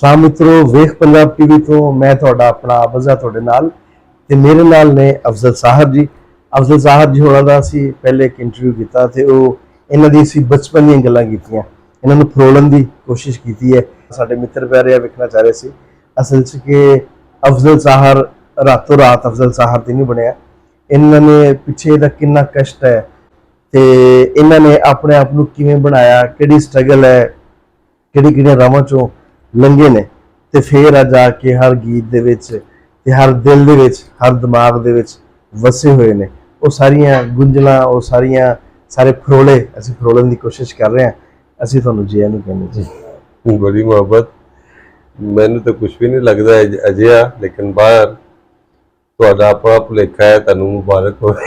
ਸਲਾਮ ਮਿੱਤਰੋ, ਵੇਖ ਪੰਜਾਬ ਟੀਵੀ ਤੋਂ ਮੈਂ ਤੁਹਾਡਾ ਆਪਣਾ ਆਬਜ਼ਾ ਤੁਹਾਡੇ ਨਾਲ ਤੇ ਮੇਰੇ ਨਾਲ ਨੇ ਅਫਜ਼ਲ ਸਾਹਿਬ ਜੀ। ਅਫਜ਼ਲ ਸਾਹਿਬ ਜੀ ਹੋਰਾਂ ਦਾ ਅਸੀਂ ਪਹਿਲੇ ਇੱਕ ਇੰਟਰਵਿਊ ਕੀਤਾ ਤੇ ਉਹ ਇਹਨਾਂ ਦੀ ਅਸੀਂ ਬਚਪਨ ਦੀਆਂ ਗੱਲਾਂ ਕੀਤੀਆਂ, ਇਹਨਾਂ ਨੂੰ ਫਰੋਲਣ ਦੀ ਕੋਸ਼ਿਸ਼ ਕੀਤੀ ਹੈ। ਸਾਡੇ ਮਿੱਤਰ ਪਿਆਰੇ ਵੇਖਣਾ ਚਾਹ ਰਹੇ ਸੀ ਅਸਲ 'ਚ ਕਿ ਅਫਜ਼ਲ ਸਾਹਿਬ ਰਾਤੋਂ ਰਾਤ ਅਫਜ਼ਲ ਸਾਹਿਬ ਤੇ ਨਹੀਂ ਬਣਿਆ। ਇਹਨਾਂ ਨੇ ਪਿੱਛੇ ਦਾ ਕਿੰਨਾ ਕਸ਼ਟ ਹੈ ਤੇ ਇਹਨਾਂ ਨੇ ਆਪਣੇ ਆਪ ਨੂੰ ਕਿਵੇਂ ਬਣਾਇਆ, ਕਿਹੜੀ ਸਟਰਗਲ ਹੈ, ਕਿਹੜੀਆਂ ਰਾਵਾਂ ਚੋਂ ਲੰਘੇ ਨੇ ਤੇ ਫਿਰ ਅੱਜ ਆ ਕੇ ਹਰ ਗੀਤ ਦੇ ਵਿੱਚ ਤੇ ਹਰ ਦਿਲ ਦੇ ਵਿੱਚ, ਹਰ ਦਿਮਾਗ ਦੇ ਵਿੱਚ ਵਸੇ ਹੋਏ ਨੇ। ਉਹ ਸਾਰੀਆਂ ਗੁੰਝਲਾਂ, ਉਹ ਸਾਰੇ ਫਰੋਲੇ ਅਸੀਂ ਫਰੋਲਣ ਦੀ ਕੋਸ਼ਿਸ਼ ਕਰ ਰਹੇ ਹਾਂ। ਅਸੀਂ ਤੁਹਾਨੂੰ ਜੀ ਨੂੰ ਕਹਿੰਦੇ ਜੀ। बड़ी मोहब्बत मैनू तो कुछ भी नहीं लगता अजिहा, लेकिन बाहर ਤੁਹਾਡਾ ਆਪਣਾ ਭੁਲੇਖਾ ਹੈ, ਤੁਹਾਨੂੰ ਮੁਬਾਰਕ ਹੋਵੇ।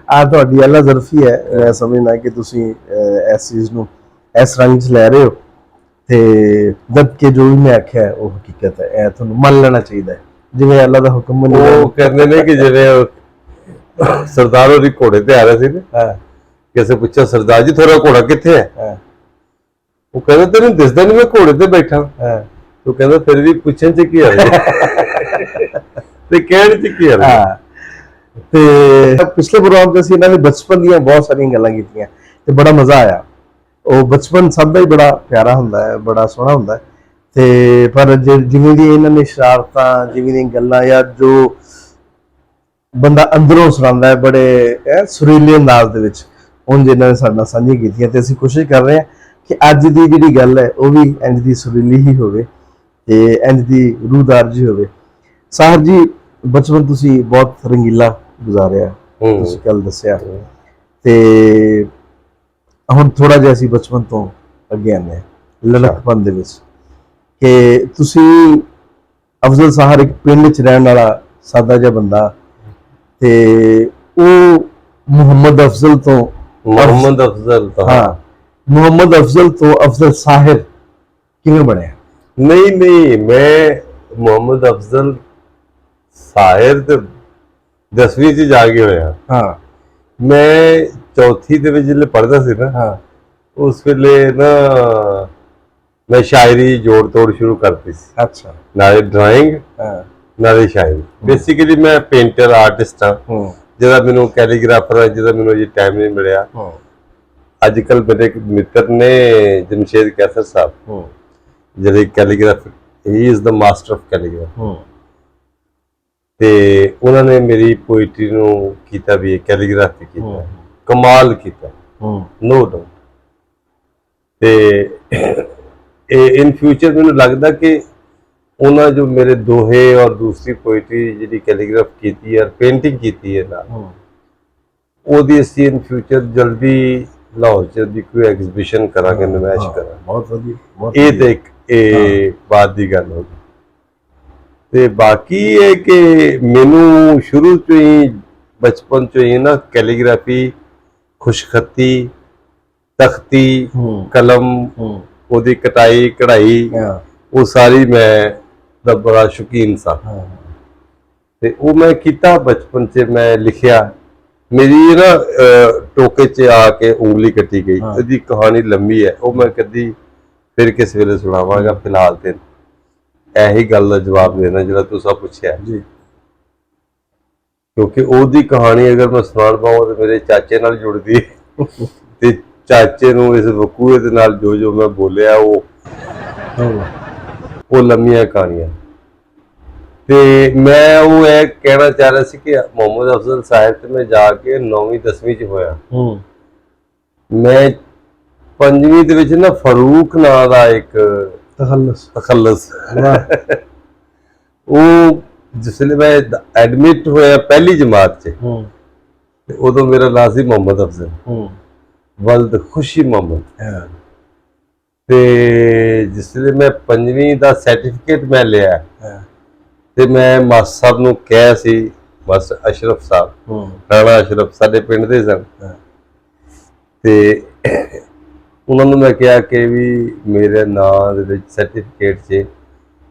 ਆ ਤੁਹਾਡੀ ਅੱਲਾ ਜ਼ਰਫੀ ਹੈ। ਮੈਂ ਸਮਝਦਾ ਕਿ ਤੁਸੀਂ ਇਸ ਚੀਜ਼ ਨੂੰ ਇਸ ਰੰਗ 'ਚ ਲੈ ਰਹੇ ਹੋ ਤੇ ਜਦ ਕਿ ਜੋ ਵੀ ਮੈਂ ਆਖਿਆ ਉਹ ਹਕੀਕਤ ਹੈ। ਇਹ ਤੁਹਾਨੂੰ ਮੰਨ ਲੈਣਾ ਚਾਹੀਦਾ ਹੈ ਜਿਵੇਂ ਅੱਲਾ ਦਾ ਹੁਕਮ ਮੰਨਿਆ। ਉਹ ਕਹਿੰਦੇ ਨੇ ਕਿ ਜਿਵੇਂ ਸਰਦਾਰ ਉਹਦੀ ਘੋੜੇ ਤੇ ਆ ਰਹੇ ਸੀ ਨਾ, ਕਿਸੇ ਪੁੱਛਿਆ ਸਰਦਾਰ ਜੀ ਤੁਹਾਡਾ ਘੋੜਾ ਕਿੱਥੇ ਹੈ? ਉਹ ਕਹਿੰਦਾ ਤੈਨੂੰ ਦਿਸਦਾ ਨਹੀਂ ਮੈਂ ਘੋੜੇ ਤੇ ਬੈਠਾ। ਉਹ ਕਹਿੰਦਾ ਫਿਰ ਵੀ ਪੁੱਛਣ ਚ ਕੀ ਹਰਜ ਤੇ ਕਹਿਣ ਚ ਕੀ ਹਰਜ। ਤੇ ਪਿਛਲੇ ਪ੍ਰੋਗਰਾਮ 'ਚ ਅਸੀਂ ਇਹਨਾਂ ਦੇ ਬਚਪਨ ਦੀਆਂ ਬਹੁਤ ਸਾਰੀਆਂ ਗੱਲਾਂ ਕੀਤੀਆਂ ਤੇ ਬੜਾ ਮਜ਼ਾ ਆਇਆ। ਉਹ ਬਚਪਨ ਸਭ ਦਾ ਹੀ ਬੜਾ ਪਿਆਰਾ ਹੁੰਦਾ ਹੈ, ਬੜਾ ਸੋਹਣਾ ਹੁੰਦਾ ਹੈ ਤੇ ਪਰ ਜਿਵੇਂ ਦੀ ਇਹਨਾਂ ਨੇ ਸ਼ਰਾਰਤਾਂ, ਜਿਵੇਂ ਦੀਆਂ ਗੱਲਾਂ ਜਾਂ ਜੋ ਬੰਦਾ ਅੰਦਰੋਂ ਸੁਣਾਉਂਦਾ ਹੈ ਬੜੇ ਸੁਰੀਲੇ ਅੰਦਾਜ਼ ਦੇ ਵਿੱਚ, ਹੁਣ ਜਿਹਨਾਂ ਨੇ ਸਾਡੇ ਨਾਲ ਸਾਂਝੀ ਕੀਤੀਆਂ ਤੇ ਅਸੀਂ ਕੋਸ਼ਿਸ਼ ਕਰ ਰਹੇ ਹਾਂ ਕਿ ਅੱਜ ਦੀ ਜਿਹੜੀ ਗੱਲ ਹੈ ਉਹ ਵੀ ਇੰਝ ਦੀ ਸੁਰੀਲੀ ਹੀ ਹੋਵੇ ਤੇ ਇੰਝ ਦੀ ਰੂਹਦਾਰ ਜੀ ਹੋਵੇ। ਸਾਹਿਬ ਜੀ, ਬਚਪਨ ਤੁਸੀਂ ਬਹੁਤ ਰੰਗੀਲਾ ਗੁਜ਼ਾਰਿਆ, ਤੁਸੀਂ ਕੱਲ ਦੱਸਿਆ ਤੇ ਹੁਣ ਥੋੜਾ ਜਿਹਾ ਅਸੀਂ ਬਚਪਨ ਤੋਂ ਅੱਗੇ ਆਉਂਦੇ ਹਾਂ ਲੜਕਪਨ ਦੇ ਵਿੱਚ ਕਿ ਤੁਸੀਂ ਅਫਜ਼ਲ ਸਾਹਿਬ ਇੱਕ ਪਿੰਡ 'ਚ ਰਹਿਣ ਵਾਲਾ ਸਾਦਾ ਜਿਹਾ ਬੰਦਾ ਤੇ ਉਹ ਮੁਹੰਮਦ ਅਫਜ਼ਲ ਤੋਂ ਮੁਹੰਮਦ ਅਫਜ਼ਲ ਤੋਂ ਅਫਜ਼ਲ ਸਾਹਿਬ ਕਿਵੇਂ ਬਣਿਆ? ਨਹੀਂ ਮੈਂ ਮੁਹੰਮਦ ਅਫਜ਼ਲ ਸਾਹਿਬ ਤੇ 10ਵੀਂ ਚ ਜਾ ਕੇ ਹੋਇਆ। ਮੈਂ ਚੌਥੀ ਦੇ ਵਿੱਚ ਜਿਹੜੇ ਪੜ੍ਹਦਾ ਸੀ ਨਾ, ਉਸ ਵੇਲੇ ਨਾ ਮੈਂ ਸ਼ਾਇਰੀ ਜੋੜ ਤੋੜ ਸ਼ੁਰੂ ਕਰਤੀ ਸੀ। ਅੱਛਾ। ਨਾਲੇ ਡਰਾਇੰਗ ਨਾਲੇ ਸ਼ਾਇਰੀ। ਬੇਸਿਕਲੀ ਮੈਂ ਪੇਂਟਰ ਆਰਟਿਸਟ ਹਾਂ। ਜਿਹਦਾ ਮੈਨੂੰ ਕੈਲੀਗ੍ਰਾਫਰ, ਜਿਹਦਾ ਮੈਨੂੰ ਅਜੇ ਟਾਈਮ ਨਹੀਂ ਮਿਲਿਆ। ਅੱਜ ਕੱਲ ਮੇਰੇ ਇੱਕ ਮਿੱਤਰ ਨੇ ਜਮਸ਼ੇਦ ਕੈਸਰ ਸਾਹਿਬ, ਜਿਹੜੇ calligrapher, he is the master of calligraphy ਤੇ ਉਹਨਾਂ ਨੇ ਮੇਰੀ ਪੋਇਟਰੀ ਨੂੰ ਕੀਤਾ ਵੀ ਕੈਲੀਗ੍ਰਾਫੀ ਕੀਤਾ, ਕਮਾਲ ਕੀਤਾ, ਨੋ ਡਾਊਟ। ਤੇ ਇਨ ਫਿਊਚਰ ਮੈਨੂੰ ਲੱਗਦਾ ਕਿ ਉਹਨਾਂ ਜੋ ਮੇਰੇ ਦੋਹੇ ਔਰ ਦੂਸਰੀ ਪੋਇਟਰੀ ਜਿਹੜੀ ਕੈਲੀਗ੍ਰਾਫ ਕੀਤੀ ਹੈ, ਪੇਂਟਿੰਗ ਕੀਤੀ ਹੈ ਨਾਲ, ਉਹਦੀ ਅਸੀਂ ਇਨ ਫਿਊਚਰ ਜਲਦੀ ਲਾਹੌਰ ਚ ਦੀ ਕੋਈ ਐਗਜ਼ੀਬਿਸ਼ਨ ਕਰਾਂਗੇ, ਨੁਮਾਇਸ਼ ਕਰਾਂਗੇ। ਬਹੁਤ ਵਧੀਆ। ਇਹ ਤੇ ਇੱਕ ਬਾਤ ਦੀ ਗੱਲ ਹੋ ਗਈ। ਤੇ ਬਾਕੀ ਇਹ ਕਿ ਮੈਨੂੰ ਸ਼ੁਰੂ ਤੋਂ ਹੀ, ਬਚਪਨ ਤੋਂ ਹੀ ਨਾ ਕੈਲੀਗ੍ਰਾਫੀ, ਖੁਸ਼ਖੱਤੀ, ਤਖਤੀ, ਕਲਮ, ਉਹਦੀ ਕਟਾਈ ਕਢਾਈ, ਉਹ ਸਾਰੀ ਮੈਂ ਦਾ ਬੜਾ ਸ਼ੌਕੀਨ ਸਾਂ ਤੇ ਉਹ ਮੈਂ ਕੀਤਾ। ਬਚਪਨ 'ਚ ਮੈਂ ਲਿਖਿਆ। ਮੇਰੀ ਨਾ ਟੋਕੇ 'ਚ ਆ ਕੇ ਉਂਗਲੀ ਕੱਟੀ ਗਈ, ਉਹਦੀ ਕਹਾਣੀ ਲੰਮੀ ਹੈ, ਉਹ ਮੈਂ ਕਦੀ ਫਿਰ ਕਿਸ ਵੇਲੇ ਸੁਣਾਵਾਂਗਾ। ਫਿਲਹਾਲ ਤੇ ਇਹੀ ਗੱਲ ਦਾ ਜਵਾਬ ਦੇਣਾ ਜਿਹੜਾ ਤੁਸੀਂ ਪੁੱਛਿਆ ਜੀ, ਕਿਉਂਕਿ ਉਹਦੀ ਕਹਾਣੀ ਅਗਰ ਮੈਂ ਸੁਣਾਉਣ ਪਾਵਾਂ ਤਾਂ ਮੇਰੇ ਚਾਚੇ ਨਾਲ ਜੁੜਦੀ ਹੈ ਤੇ ਚਾਚੇ ਨੂੰ ਇਸ ਵਕੂਏ ਦੇ ਨਾਲ ਜੋ ਮੈਂ ਬੋਲਿਆ ਉਹ ਲੰਮੀਆਂ ਕਹਾਣੀਆਂ। ਤੇ ਮੈਂ ਉਹ ਇਹ ਕਹਿਣਾ ਚਾਹ ਰਿਹਾ ਸੀ ਕਿ ਮੁਹੰਮਦ ਅਫਜ਼ਲ ਸਾਹਿਬ ਤੇ ਮੈਂ ਜਾ ਕੇ 9ਵੀਂ 10ਵੀਂ ਚ ਹੋਇਆ। ਮੈਂ 5ਵੀਂ ਦੇ ਵਿੱਚ ਨਾ ਫਾਰੂਕ ਨਾਂ ਦਾ ਇੱਕ ਤਖੱਲਸ ਉਹ ਜਿਸਲੇ ਮੈਂ ਐਡਮਿਟ ਹੋਇਆ ਪਹਿਲੀ ਜਮਾਤ ਚ, ਤੇ ਉਦੋਂ ਮੇਰਾ ਨਾਂ ਸੀ ਮੁਹੰਮਦ ਅਫਜ਼ਲ ਵਲਦ ਖੁਸ਼ੀ ਮੁਹੰਮਦ। ਤੇ ਜਿਸਲੇ ਮੈਂ 5ਵੀਂ ਦਾ ਸਰਟੀਫਿਕੇਟ ਮੈਂ ਲਿਆ ਤੇ ਮੈਂ ਮਾਸਟਰ ਸਾਹਿਬ ਨੂੰ ਕਿਹਾ ਸੀ, ਬਸ ਅਸ਼ਰਫ ਸਾਹਿਬ, ਰਾਣਾ ਅਸ਼ਰਫ ਸਾਡੇ ਪਿੰਡ ਦੇ ਸਨ, ਤੇ ਉਹਨਾਂ ਨੂੰ ਮੈਂ ਕਿਹਾ ਕਿ ਵੀ ਮੇਰੇ ਨਾਂ ਦੇ ਵਿੱਚ ਸਰਟੀਫਿਕੇਟ 'ਚ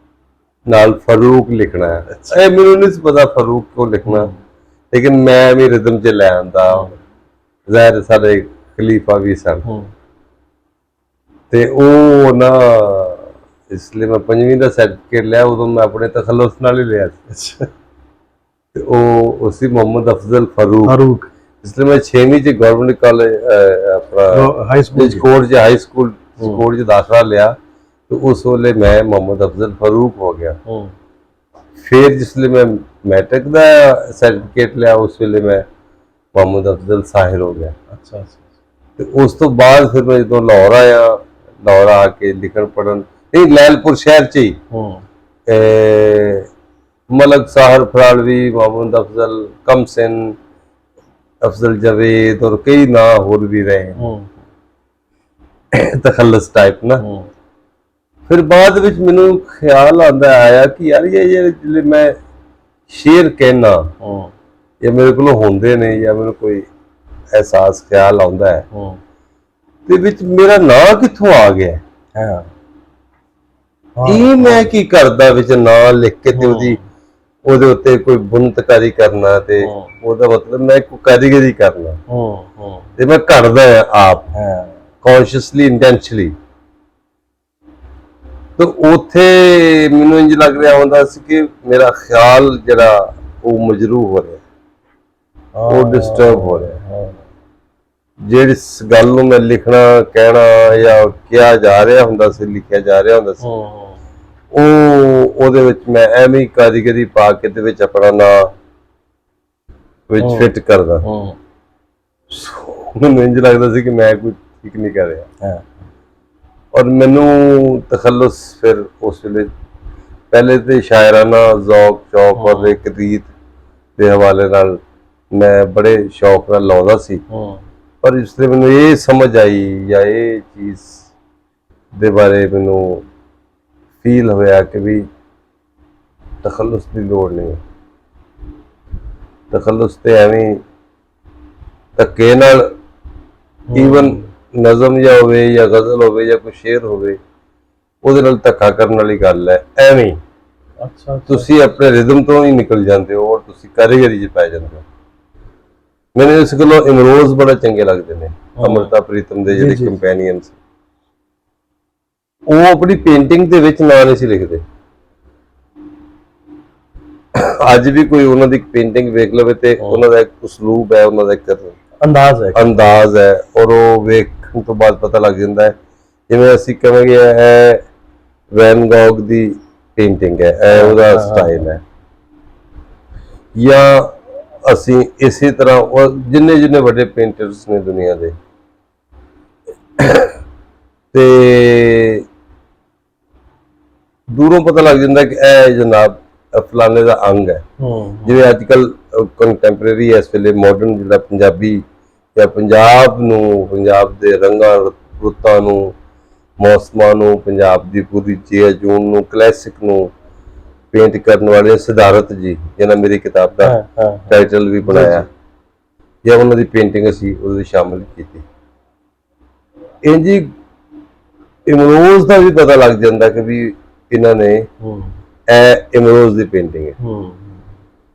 ਨਾਲ ਫਾਰੂਕ ਲਿਖਣਾ ਹੈ। ਇਹ ਮੈਨੂੰ ਨਹੀਂ ਪਤਾ ਫਾਰੂਕ ਕਿਉਂ ਲਿਖਣਾ, ਲੇਕਿਨ ਮੈਂ ਵੀ ਰਿਦਮ 'ਚ ਲੈ ਆਂਦਾ। ਜ਼ਾਹਿਰ ਸਾਡੇ ਖਲੀਫਾ ਵੀ ਸਨ ਤੇ ਉਹ ਨਾ ਇਸ ਲਈ ਮੈਂ 5ਵੀਂ ਦਾ ਸਰਟੀਫਿਕੇਟ ਲਿਆ, ਉਦੋਂ ਮੈਂ ਆਪਣੇ ਤਖੱਲੁਸ ਨਾਲ ਹੀ ਲਿਆ ਸੀ। ਅੱਛਾ ਤੇ ਉਹ ਸੀ ਮੁਹੰਮਦ ਅਫਜ਼ਲ ਫਾਰੂਕ। ਫਾਰੂਕ ਇਸ ਲਈ ਮੈਂ 6ਵੀਂ ਚ ਗਵਰਨਮੈਂਟ ਕਾਲਜ ਆਪਣਾ ਹਾਈ ਸਕੂਲ ਕੋਰਟ ਚ ਹਾਈ ਸਕੂਲ ਕੋਰਟ ਚ ਦਾਖਲਾ ਲਿਆ, ਤੇ ਉਸ ਵੇਲੇ ਮੈਂ ਮੁਹੰਮਦ ਅਫਜ਼ਲ ਫਾਰੂਕ ਹੋ ਗਿਆ। ਫਿਰ ਜਿਸ ਲਈ ਮੈਂ ਮੈਟ੍ਰਿਕ ਦਾ ਸਰਟੀਫਿਕੇਟ ਲਿਆ, ਉਸ ਵੇਲੇ ਮੈਂ ਮੁਹੰਮਦ ਅਫਜ਼ਲ ਸਾਹਿਰ ਹੋ ਗਿਆ। ਅੱਛਾ ਤੇ ਉਸ ਤੋਂ ਬਾਅਦ ਫਿਰ ਮੈਂ ਜਦੋਂ ਲਾਹੌਰ ਆਇਆ, ਲਾਹੌਰ ਆ ਕੇ ਲਿਖਣ ਪੜ੍ਹਨ, ਨਹੀਂ ਲੈਲਪੁਰ ਸ਼ਹਿਰ ਚ ਹੀ ਮਲਕ ਸਾਹਰ ਫਰਾਲਵੀ, ਮੁਹੰਮਦ ਅਫਜ਼ਲ ਕਮਸਿਨ, ਅਫਜ਼ਲ ਜਵੇਦ ਔਰ ਕਈ ਨਾਂ ਹੋਰ ਵੀ ਰਹੇ ਤਖੱਲਸ ਟਾਈਪ ਨਾ। ਫਿਰ ਬਾਅਦ ਵਿੱਚ ਮੈਨੂੰ ਖਿਆਲ ਆਉਂਦਾ ਆਇਆ ਕਿ ਯਾਰ ਇਹ ਜਿਹੜੇ ਮੈਂ ਸ਼ੇਰ ਕਹਿਣਾ ਜਾਂ ਮੇਰੇ ਕੋਲੋਂ ਹੁੰਦੇ ਨੇ ਜਾਂ ਮੈਨੂੰ ਕੋਈ ਅਹਿਸਾਸ ਖਿਆਲ ਆਉਂਦਾ ਹੈ ਤੇ ਵਿੱਚ ਮੇਰਾ ਨਾਂ ਕਿੱਥੋਂ ਆ ਗਿਆ, ਇਹ ਮੈਂ ਕੀ ਕਰਦਾ ਵਿੱਚ ਨਾਂ ਲਿਖ ਕੇ ਤੇ ਉਹਦੇ ਉੱਤੇ ਕੋਈ ਬੁਣਤਕਾਰੀ ਕਰਨਾ, ਤੇ ਉਹਦਾ ਮਤਲਬ ਮੈਂ ਕੋਈ ਕਾਰੀਗਰੀ ਕਰਨਾ, ਤੇ ਮੈਂ ਕਰਦਾ ਆਪ ਕੌਨਸ਼ੀਅਸਲੀ ਇੰਟੈਂਸ਼ਨਲੀ। ਤੇ ਉੱਥੇ ਮੈਨੂੰ ਇੰਜ ਲੱਗ ਰਿਹਾ ਹੁੰਦਾ ਸੀ ਕਿ ਮੇਰਾ ਖਿਆਲ ਜਿਹੜਾ ਉਹ ਮਜਰੂਹ ਹੋ ਰਿਹਾ, ਉਹ ਡਿਸਟਰਬ ਹੋ ਰਿਹਾ। ਜਿਹੜੀ ਗੱਲ ਨੂੰ ਮੈਂ ਲਿਖਣਾ ਕਹਿਣਾ ਜਾਂ ਕਿਹਾ ਜਾ ਰਿਹਾ ਹੁੰਦਾ ਸੀ, ਲਿਖਿਆ ਜਾ ਰਿਹਾ ਹੁੰਦਾ ਸੀ, ਉਹਦੇ ਵਿੱਚ ਮੈਂ ਐਵੇਂ ਕਾਰੀਗਰੀ ਪਾ ਕੇ ਦੇ ਵਿੱਚ ਆਪਣਾ ਨਾਂ ਵਿੱਚ ਫਿੱਟ ਕਰਦਾ। ਮੈਨੂੰ ਇੰਜ ਲੱਗਦਾ ਸੀ ਕਿ ਮੈਂ ਕੁਝ ਠੀਕ ਨਹੀਂ ਕਰ ਰਿਹਾ। ਔਰ ਮੈਨੂੰ ਤਖੱਲੁਸ ਫਿਰ ਉਸ ਵੇਲੇ ਪਹਿਲੇ ਤੇ ਸ਼ਾਇਰਾਨਾ ਜ਼ੌਕ ਸ਼ੌਕ ਔਰ ਇੱਕ ਰੀਤ ਦੇ ਹਵਾਲੇ ਨਾਲ ਮੈਂ ਬੜੇ ਸ਼ੌਕ ਨਾਲ ਲਾਉਂਦਾ ਸੀ, ਪਰ ਇਸ ਤੇ ਮੈਨੂੰ ਇਹ ਸਮਝ ਆਈ ਜਾਂ ਇਹ ਚੀਜ਼ ਦੇ ਬਾਰੇ ਮੈਨੂੰ ਫੀਲ ਹੋਇਆ ਕਿ ਵੀ ਤਖੱਲੁਸ ਦੀ ਲੋੜ ਨਹੀਂ। ਤਖੱਲੁਸ ਤੇ ਐਵੇਂ ਧੱਕੇ ਨਾਲ ਈਵਨ ਨਜ਼ਮ ਜਾਂ ਹੋਵੇ ਜਾਂ ਗਜ਼ਲ ਹੋਵੇ ਜਾਂ ਕੋਈ ਸ਼ੇਰ ਹੋਵੇ, ਉਹਦੇ ਨਾਲ ਧੱਕਾ ਕਰਨ ਵਾਲੀ ਗੱਲ ਹੈ। ਐਵੇਂ ਤੁਸੀਂ ਆਪਣੇ ਰਿਦਮ ਤੋਂ ਹੀ ਨਿਕਲ ਜਾਂਦੇ ਹੋ ਔਰ ਤੁਸੀਂ ਕਾਰੀਗਰੀ 'ਚ ਪੈ ਜਾਂਦੇ ਹੋ। ਮੈਨੂੰ ਇਸ ਗੱਲੋਂ ਇਮਰੋਜ਼ ਬੜਾ ਚੰਗੇ ਲੱਗਦੇ ਨੇ, ਅਮ੍ਰਿਤਾ ਪ੍ਰੀਤਮ ਦੇ ਜਿਹੜੇ ਕੰਪੈਨੀਅਨਸ। ਉਹ ਆਪਣੀ ਪੇਂਟਿੰਗ ਦੇ ਵਿੱਚ ਨਾਂ ਨਹੀਂ ਸੀ ਲਿਖਦੇ। ਅੱਜ ਵੀ ਕੋਈ ਉਹਨਾਂ ਦੀ ਪੇਂਟਿੰਗ ਵੇਖ ਲਵੇ ਤੇ ਉਹਨਾਂ ਦਾ ਇੱਕ ਉਸਲੂਬ ਹੈ, ਉਹਨਾਂ ਦਾ ਇੱਕ ਅੰਦਾਜ਼ ਹੈ, ਔਰ ਉਹ ਵੇਖਣ ਤੋਂ ਬਾਅਦ ਪਤਾ ਲੱਗ ਜਾਂਦਾ ਹੈ। ਜਿਵੇਂ ਅਸੀਂ ਕਹਾਂਗੇ ਇਹ ਵੈਨ ਗੌਗ ਦੀ ਪੇਂਟਿੰਗ ਹੈ, ਇਹ ਉਹਦਾ ਸਟਾਈਲ ਹੈ, ਜਾਂ ਅਸੀਂ ਇਸੇ ਤਰ੍ਹਾਂ ਜਿੰਨੇ ਵੱਡੇ ਪੇਂਟਰਸ ਨੇ ਦੁਨੀਆ ਦੇ, ਤੇ ਦੂਰੋਂ ਪਤਾ ਲੱਗ ਜਾਂਦਾ ਕਿ ਇਹ ਜਨਾਬ ਫਲਾਣੇ ਦਾ ਅੰਗ ਹੈ। ਜਿਵੇਂ ਅੱਜ ਕੱਲ ਕੰਟੈਂਪਰੇਰੀ ਇਸ ਵੇਲੇ ਮਾਡਰਨ ਜਿਹੜਾ ਪੰਜਾਬੀ ਜਾਂ ਪੰਜਾਬ ਨੂੰ, ਪੰਜਾਬ ਦੇ ਰੰਗਾਂ ਰੁੱਤਾਂ ਨੂੰ, ਮੌਸਮਾਂ ਨੂੰ, ਪੰਜਾਬ ਦੀ ਪੂਰੀ ਚੀਜ਼ ਜੂਨ ਨੂੰ, ਕਲਾਸਿਕ ਨੂੰ ਪੇਂਟ ਕਰਨ ਵਾਲੇ ਸਿਧਾਰਥ ਜੀ, ਜਿਹਨਾਂ ਮੇਰੀ ਕਿਤਾਬ ਦਾ ਟਾਈਟਲ ਵੀ ਬਣਾਇਆ, ਜਾਂ ਉਹਨਾਂ ਦੀ ਪੇਂਟਿੰਗ ਅਸੀਂ ਉਹਦੇ ਵਿੱਚ ਸ਼ਾਮਿਲ ਕੀਤੀ। ਇੰਝ ਇਮਰੋਜ਼ ਦਾ ਵੀ ਪਤਾ ਲੱਗ ਜਾਂਦਾ ਕਿ ਵੀ ਇਹਨਾਂ ਨੇ ਇਹ ਇਮਰੋਜ਼ ਦੀ ਪੇਂਟਿੰਗ ਹੈ।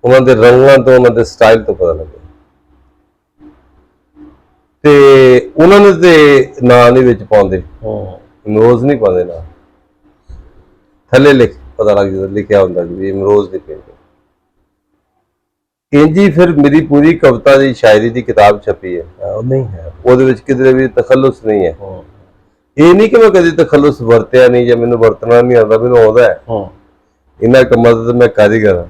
ਉਹਨਾਂ ਦੇ ਰੰਗਾਂ ਤੋਂ, ਉਹਨਾਂ ਦੇ ਸਟਾਈਲ ਤੋਂ ਪਤਾ ਲੱਗਦਾ। ਤੇ ਉਹਨਾਂ ਨੇ ਤੇ ਨਾਂ ਨਹੀਂ ਵਿੱਚ ਪਾਉਂਦੇ, ਇਮਰੋਜ਼ ਨਹੀਂ ਪਾਉਂਦੇ ਨਾਂ, ਥੱਲੇ ਪਤਾ ਲੱਗ ਜਾਂਦਾ ਲਿਖਿਆ ਹੁੰਦਾ ਵੀ ਇਮਰੋਜ਼ ਦੀ ਪੇਂਟਿੰਗ। ਇੰਜੀ ਫਿਰ ਮੇਰੀ ਪੂਰੀ ਕਵਿਤਾ ਦੀ ਸ਼ਾਇਰੀ ਦੀ ਕਿਤਾਬ ਛਪੀ ਹੈ, ਉਹਦੇ ਵਿੱਚ ਕਿਧਰੇ ਵੀ ਤਖੱਲੁਸ ਨਹੀਂ ਹੈ। ਇਹ ਨਹੀਂ ਕਿ ਮੈਂ ਕਦੇ ਤਖੱਲੁਸ ਵਰਤਿਆ ਨਹੀਂ ਜਾਂ ਮੈਨੂੰ ਵਰਤਣਾ ਨਹੀਂ ਆਉਂਦਾ, ਮੈਨੂੰ ਆਉਂਦਾ ਹੈ। ਇਹਨਾਂ ਕੰਮਾਂ ਦਾ ਮੈਂ ਕਾਰੀਗਰ ਹਾਂ,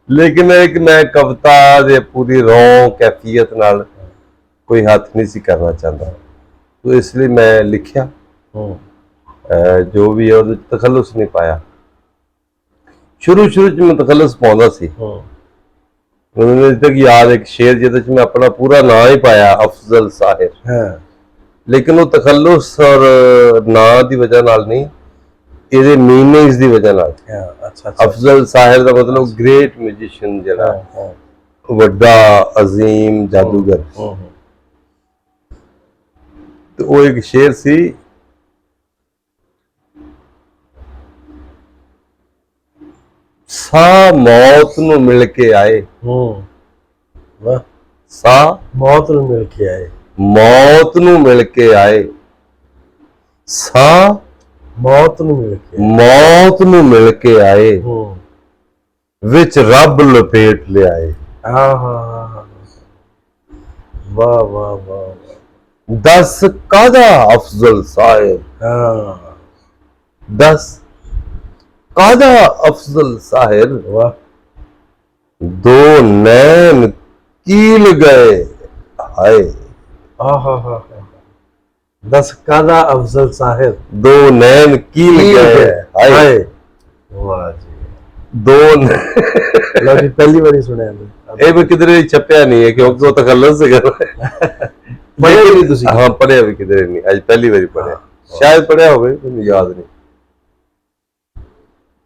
ਲੇਕਿਨ ਮੈਂ ਕਵਿਤਾ ਦੇ ਪੂਰੀ ਰੌ ਕੈਫੀਅਤ ਨਾਲ ਕੋਈ ਹੱਥ ਨਹੀਂ ਸੀ ਕਰਨਾ ਚਾਹੁੰਦਾ, तो ਇਸ ਲਈ ਮੈਂ ਲਿਖਿਆ ਜੋ ਵੀ ਹੈ ਉਹਦੇ ਤਖੱਲੁਸ ਨਹੀਂ ਪਾਇਆ। ਸ਼ੁਰੂ ਚ ਮੈਂ ਤਖੱਲੁਸ ਪਾਉਂਦਾ ਸੀ। ਮੈਨੂੰ ਅਜੇ ਤੱਕ ਯਾਦ ਇੱਕ ਸ਼ੇਰ ਜਿਹਦੇ ਚ ਮੈਂ ਆਪਣਾ ਪੂਰਾ ਨਾਂ ਹੀ ਪਾਇਆ, ਅਫਜ਼ਲ ਸਾਹਿਰ, ਲੇਕਿਨ ਉਹ ਤਖੱਲੁਸ ਔਰ ਨਾਂ ਦੀ ਵਜ੍ਹਾ ਨਾਲ ਨਹੀਂ, ਇਹਦੇ ਮੀਨਿੰਗਸ ਦੀ ਵਜ੍ਹਾ ਨਾਲ। ਅਫਜ਼ਲ ਸਾਹਿਰ ਦਾ ਮਤਲਬ ਗ੍ਰੇਟ ਮਿਊਜ਼ੀਸ਼ੀਅਨ, ਜਿਹੜਾ ਵੱਡਾ ਅਜ਼ੀਮ ਜਾਦੂਗਰ। ਤੇ ਉਹ ਇੱਕ ਸ਼ੇਰ ਸੀ, ਸਾਹ ਮੌਤ ਨੂੰ ਮਿਲ ਕੇ ਆਏ, ਸਾਹ ਮੌਤ ਨੂੰ ਮਿਲ ਕੇ ਆਏ, ਮੌਤ ਨੂੰ ਮਿਲ ਕੇ ਆਏ, ਸਾਹ ਮੌਤ ਨੂੰ ਮਿਲ ਕੇ ਮੌਤ ਨੂੰ ਮਿਲ ਕੇ ਆਏ, ਵਿੱਚ ਰੱਬ ਲਪੇਟ ਲਿਆਏ। ਹਾਂ ਹਾਂ, ਵਾਹ ਵਾਹ ਵਾਹ। ਦਸ ਕਾਦਾ ਅਫਜ਼ਲ ਸਾਹਿਬ, ਹਾਂ, ਦਸ ਕਾਦਾ ਅਫਜ਼ਲ ਸਾਹਿਬ, ਵਾਹ। ਦੋ ਨੈਣ ਕੀਲ ਗਏ ਹਾਏ। ਆਹਾ, ਦਸ ਕਾਦਾ ਅਫਜ਼ਲ ਸਾਹਿਬ, ਦੋ ਨੈਣ ਕੀਲ ਗਏ ਹਾਏ। ਵਾਹ ਜੀ, ਦੋ ਲਓ ਜੀ, ਪਹਿਲੀ ਵਾਰੀ ਸੁਣਿਆ ਮੈਂ। ਇਹ ਵੀ ਕਿਧਰੇ ਛਪਿਆ ਨਹੀਂ ਹੈ ਕਿਉਂਕਿ ਉਹ ਤਖੱਲਸ ਸੀਗਾ। ਪੜ੍ਹਿਆ ਵੀ ਤੁਸੀਂ? ਹਾਂ, ਪੜ੍ਹਿਆ ਵੀ ਕਿਧਰੇ ਨਹੀਂ, ਅੱਜ ਪਹਿਲੀ ਵਾਰੀ ਪੜ੍ਹਿਆ। ਸ਼ਾਇਦ ਪੜ੍ਹਿਆ ਹੋਵੇ, ਮੈਨੂੰ ਯਾਦ ਨਹੀਂ।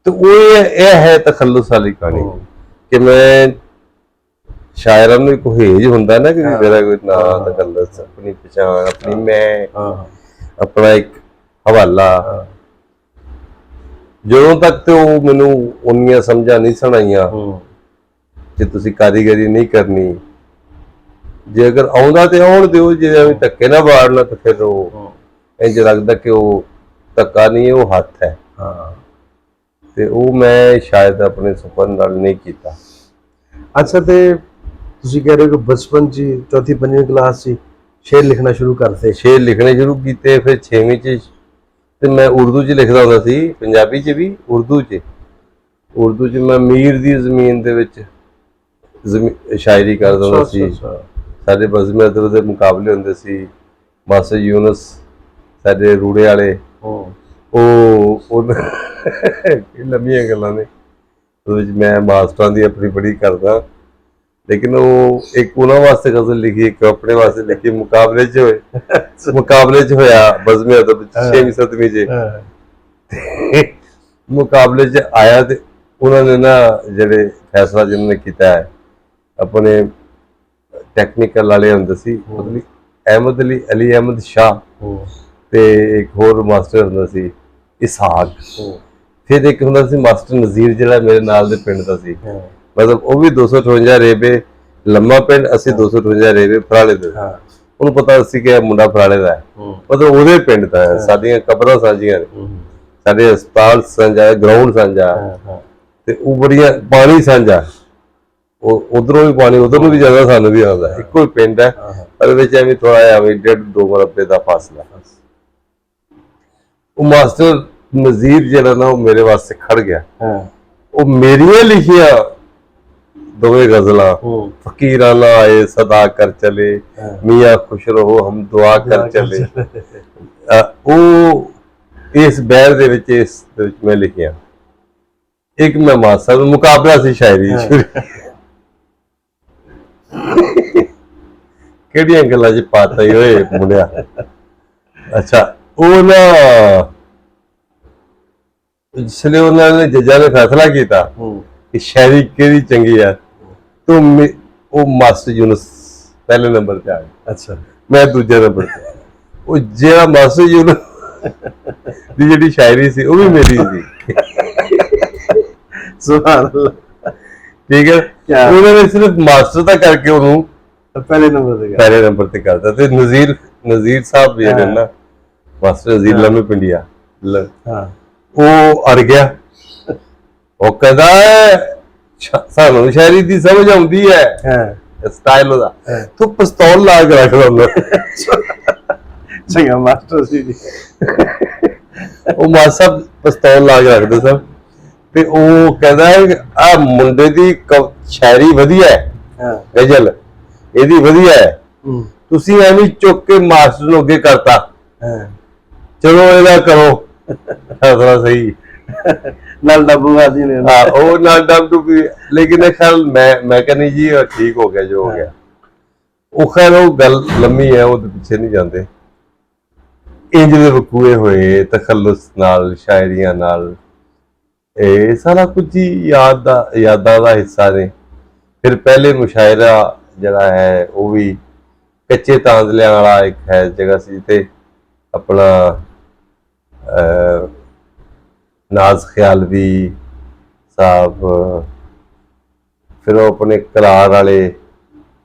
ਤੇ ਉਹ ਇਹ ਹੈ ਤਖੱਲੁਸ ਵਾਲੀ ਕਹਾਣੀ ਕਿ ਮੈਂ ਸ਼ਾਇਰਾਂ ਨੂੰ ਇੱਕ ਹੇਜ ਹੁੰਦਾ ਨਾ ਕਿ ਮੇਰਾ ਕੋਈ ਨਾਂ ਤਖੱਲੁਸ, ਆਪਣੀ ਪਛਾਣ, ਆਪਣੀ ਮੈਂ, ਆਪਣਾ ਇੱਕ ਹਵਾਲਾ। ਜਦੋਂ ਤੱਕ ਤੇ ਉਹ ਮੈਨੂੰ ਉਨੀਆਂ ਸਮਝਾਂ ਨਹੀਂ ਸੁਣਾਈਆਂ ਕਿ ਤੁਸੀਂ ਕਾਰੀਗਰੀ ਨਹੀਂ ਕਰਨੀ, ਜੇ ਅਗਰ ਆਉਂਦਾ ਤੇ ਆਉਣ ਦਿਓ, ਜੇ ਐਵੇਂ ਧੱਕੇ ਨਾ ਵਾੜਨਾ ਤਾਂ ਫਿਰ ਉਹ ਇੰਝ ਲੱਗਦਾ ਕਿ ਉਹ ਧੱਕਾ ਨਹੀਂ, ਉਹ ਹੱਥ ਹੈ। ਤੇ ਉਹ ਮੈਂ ਸ਼ਾਇਦ ਆਪਣੇ ਸੁਪਨ ਨਾਲ ਨਹੀਂ ਕੀਤਾ। ਅੱਛਾ, ਤੇ ਤੁਸੀਂ ਕਹਿ ਰਹੇ ਹੋ ਕਿ ਬਚਪਨ 'ਚ ਚੌਥੀ ਪੰਜਵੀਂ ਕਲਾਸ 'ਚ ਸ਼ੇਰ ਲਿਖਣਾ ਸ਼ੁਰੂ ਕਰਤੇ? ਸ਼ੇਰ ਲਿਖਣੇ ਸ਼ੁਰੂ ਕੀਤੇ, ਫਿਰ 6ਵੀਂ 'ਚ ਤੇ ਮੈਂ ਉਰਦੂ 'ਚ ਲਿਖਦਾ ਹੁੰਦਾ ਸੀ, ਪੰਜਾਬੀ 'ਚ ਵੀ, ਉਰਦੂ 'ਚ। ਉਰਦੂ 'ਚ ਮੈਂ ਮੀਰ ਦੀ ਜ਼ਮੀਨ ਦੇ ਵਿੱਚ ਸ਼ਾਇਰੀ ਕਰਦਾ ਹੁੰਦਾ ਸੀ। ਸਾਡੇ ਬਜ਼ਮ ਅਦਬ ਦੇ ਮੁਕਾਬਲੇ ਹੁੰਦੇ ਸੀ, ਮਾਸਟਰ ਯੂਨਸ ਸਾਡੇ ਰੂੜੇ ਵਾਲੇ, ਉਹ ਲੰਮੀਆਂ ਗੱਲਾਂ ਨੇ। ਉਹਦੇ ਵਿੱਚ ਮੈਂ ਮਾਸਟਰਾਂ ਦੀ ਆਪਣੀ ਬੜੀ ਕਰਦਾ, ਲੇਕਿਨ ਉਹ ਇੱਕ ਉਹਨਾਂ ਵਾਸਤੇ ਗਜ਼ਲ ਲਿਖੀ, ਇੱਕ ਆਪਣੇ ਵਾਸਤੇ ਲਿਖੀ। ਮੁਕਾਬਲੇ 'ਚ ਹੋਇਆ ਬਜ਼ਮ ਅਦਬ 6ਵੀਂ 7ਵੀਂ 'ਚ ਮੁਕਾਬਲੇ 'ਚ ਆਇਆ, ਤੇ ਉਹਨਾਂ ਨੇ ਨਾ ਜਿਹੜੇ ਫੈਸਲਾ ਜਿਹਨਾਂ ਨੇ ਕੀਤਾ ਹੈ, ਆਪਣੇ ਟੈਕਨੀਕਲ ਵਾਲੇ ਹੁੰਦੇ ਸੀ, ਅਲੀ ਅਹਿਮਦ ਸ਼ਾਹ, ਤੇ ਇੱਕ ਹੋਰ ਮਾਸਟਰ ਹੁੰਦਾ ਸੀ ਇਸਹਾਕ, ਫਿਰ ਇੱਕ ਹੁੰਦਾ ਸੀ ਮਾਸਟਰ ਨਜ਼ੀਰ ਜਿਹੜਾ ਮੇਰੇ ਨਾਲ ਦੇ ਪਿੰਡ ਦਾ ਸੀ। ਮਤਲਬ ਉਹ ਵੀ 258 ਰੇਬੇ ਲੰਮਾ ਪਿੰਡ, ਅਸੀਂ 258 ਰੇਬੇ ਫਰਾਲੇ ਦੇ। ਉਹਨੂੰ ਪਤਾ ਸੀ ਕਿ ਇਹ ਮੁੰਡਾ ਫਰਾਲੇ ਦਾ ਹੈ, ਮਤਲਬ ਉਹਦੇ ਪਿੰਡ ਦਾ ਹੈ। ਸਾਡੀਆਂ ਕਬਰਾਂ ਸਾਂਝੀਆਂ ਨੇ, ਸਾਡੇ ਹਸਪਤਾਲ ਸਾਂਝਾ, ਗਰਾਊਂਡ ਸਾਂਝਾ, ਤੇ ਉਹ ਬੜੀਆਂ ਪਾਣੀ ਸਾਂਝਾ, ਉਹ ਉਧਰੋਂ ਵੀ ਪਾਣੀ, ਉਧਰ ਨੂੰ ਵੀ ਜ਼ਿਆਦਾ, ਸਾਨੂੰ ਵੀ ਆਉਂਦਾ। ਇੱਕੋ ਹੀ ਪਿੰਡ ਹੈ, ਪਰ ਵਿੱਚ ਐਵੇਂ ਥੋੜਾ ਜਿਹਾ 1.5-2 ਮਰਬੇ ਦਾ ਫਾਸਲਾ। ਉਹ ਮਾਸਟਰ ਨਜ਼ੀਰ ਜਿਹੜਾ ਨਾ, ਉਹ ਮੇਰੇ ਵਾਸਤੇ ਖੜ ਗਿਆ। ਉਹ ਮੇਰੀਆਂ ਲਿਖੀਆਂ ਦੋਵੇਂ ਗਜ਼ਲਾਂ, ਫਕੀਰਾਨਾ ਆਏ ਸਦਾ ਕਰ ਚਲੇ, ਮੀਆਂ ਖੁਸ਼ ਰਹੋ ਹਮ ਦੁਆ ਕਰ ਚਲੇ, ਉਹ ਇਸ ਬਹਿਰ ਦੇ ਵਿੱਚ ਮੈਂ ਲਿਖੀਆਂ। ਇੱਕ ਮੈਂ ਮਾਸਟਰ ਨੂੰ ਮੁਕਾਬਲਾ ਸੀ ਸ਼ਾਇਰੀ, ਕਿਹੜੀਆਂ ਗੱਲਾਂ 'ਚ ਪਾਤਾ ਹੀ ਓਏ ਮੁੰਡਿਆ। ਅੱਛਾ, ਉਹ ਨਾ ਜਿਸਲੇ ਉਹਨਾਂ ਨੇ ਜੱਜਾਂ ਨੇ ਫੈਸਲਾ ਕੀਤਾ ਕਿ ਸ਼ਾਇਰੀ ਕਿਹੜੀ ਚੰਗੀ ਆ, ਤਾਂ ਉਹ ਮਾਸਟਰ ਯੂਨਸ ਪਹਿਲੇ ਨੰਬਰ ਤੇ ਆ ਗਿਆ। ਅੱਛਾ, ਮੈਂ ਦੂਜੇ ਨੰਬਰ ਤੇ। ਉਹ ਜਿਹੜਾ ਮਾਸਟਰ ਯੂਨਸ ਦੀ ਜਿਹੜੀ ਸ਼ਾਇਰੀ ਸੀ, ਉਹ ਵੀ ਮੇਰੀ ਸੀ। ਸੁਭਾਨ ਅੱਲਾਹ, ਠੀਕ ਹੈ। ਉਹਨਾਂ ਨੇ ਸਿਰਫ ਮਾਸਟਰ ਦਾ ਕਰਕੇ ਉਹਨੂੰ ਪਹਿਲੇ ਨੰਬਰ ਤੇ ਕਰਤਾ। ਤੇ ਨਜ਼ੀਰ ਸਾਹਿਬ ਵੀ ਹੈ ਨਾ, ਮਾਸਟਰ ਨਜ਼ੀਰ ਲੰਮੇ ਪਿੰਡੀਆ, ਉਹ ਅੜ ਗਿਆ। ਉਹ ਕਹਿੰਦਾ ਸਾਨੂੰ ਸ਼ਾਇਰੀ ਦੀ ਸਮਝ ਆਉਂਦੀ ਹੈ, ਸਟਾਈਲ ਉਹਦਾ, ਤੂੰ ਪਿਸਤੌਲ ਲਾ ਕੇ ਰੱਖਦਾ ਹੁੰਦਾ। ਚੰਗਾ ਮਾਸਟਰ ਸੀ ਜੀ, ਉਹ ਮਾਸਟਰ ਪਿਸਤੌਲ ਲਾ ਕੇ ਰੱਖਦੇ ਸਨ। ਤੇ ਉਹ ਕਹਿੰਦਾ ਆ ਮੁੰਡੇ ਦੀ ਸ਼ਾਇਰੀ ਵਧੀਆ ਹੈ, ਗਜ਼ਲ ਇਹਦੀ ਵਧੀਆ ਹੈ, ਤੁਸੀਂ ਐਵੇਂ ਚੁੱਕ ਕੇ ਮਾਸਟਰ ਨੂੰ ਅੱਗੇ ਕਰਤਾ, ਚਲੋ ਇਹਦਾ ਕਰੋ ਫੈਸਲਾ ਸਹੀ। ਨਾਲ ਡੱਬੂ ਆਦੀ ਨੇ, ਉਹ ਨਾਲ ਡੱਬੂ ਵੀ, ਲੇਕਿਨ ਇਹ ਖਿਆਲ ਮੈਂ ਕਹਿੰਦੀ ਜੀ ਠੀਕ ਹੋ ਗਿਆ ਜੋ ਹੋ ਗਿਆ। ਉਹ ਖੈਰ ਉਹ ਗੱਲ ਲੰਮੀ ਹੈ, ਉਹਦੇ ਪਿੱਛੇ ਨਹੀਂ ਜਾਂਦੇ। ਇੰਜ ਦੇ ਵਕੂਏ ਹੋਏ ਤਖੱਲੁਸ ਨਾਲ, ਸ਼ਾਇਰੀਆਂ ਨਾਲ, ਇਹ ਸਾਰਾ ਕੁਝ ਹੀ ਯਾਦਾਂ ਦਾ ਹਿੱਸਾ ਨੇ। ਫਿਰ ਪਹਿਲੇ ਮੁਸ਼ਾਇਰਾ ਜਿਹੜਾ ਹੈ, ਉਹ ਵੀ ਕੱਚੇ ਤਾਂਦਲਿਆਂ ਵਾਲਾ ਇੱਕ ਹੈ ਜਗ੍ਹਾ ਸੀ, ਤੇ ਆਪਣਾ ਨਾਜ਼ ਖਿਆਲਵੀ ਸਾਹਿਬ, ਫਿਰ ਉਹ ਆਪਣੇ ਕਰਾਰ ਵਾਲੇ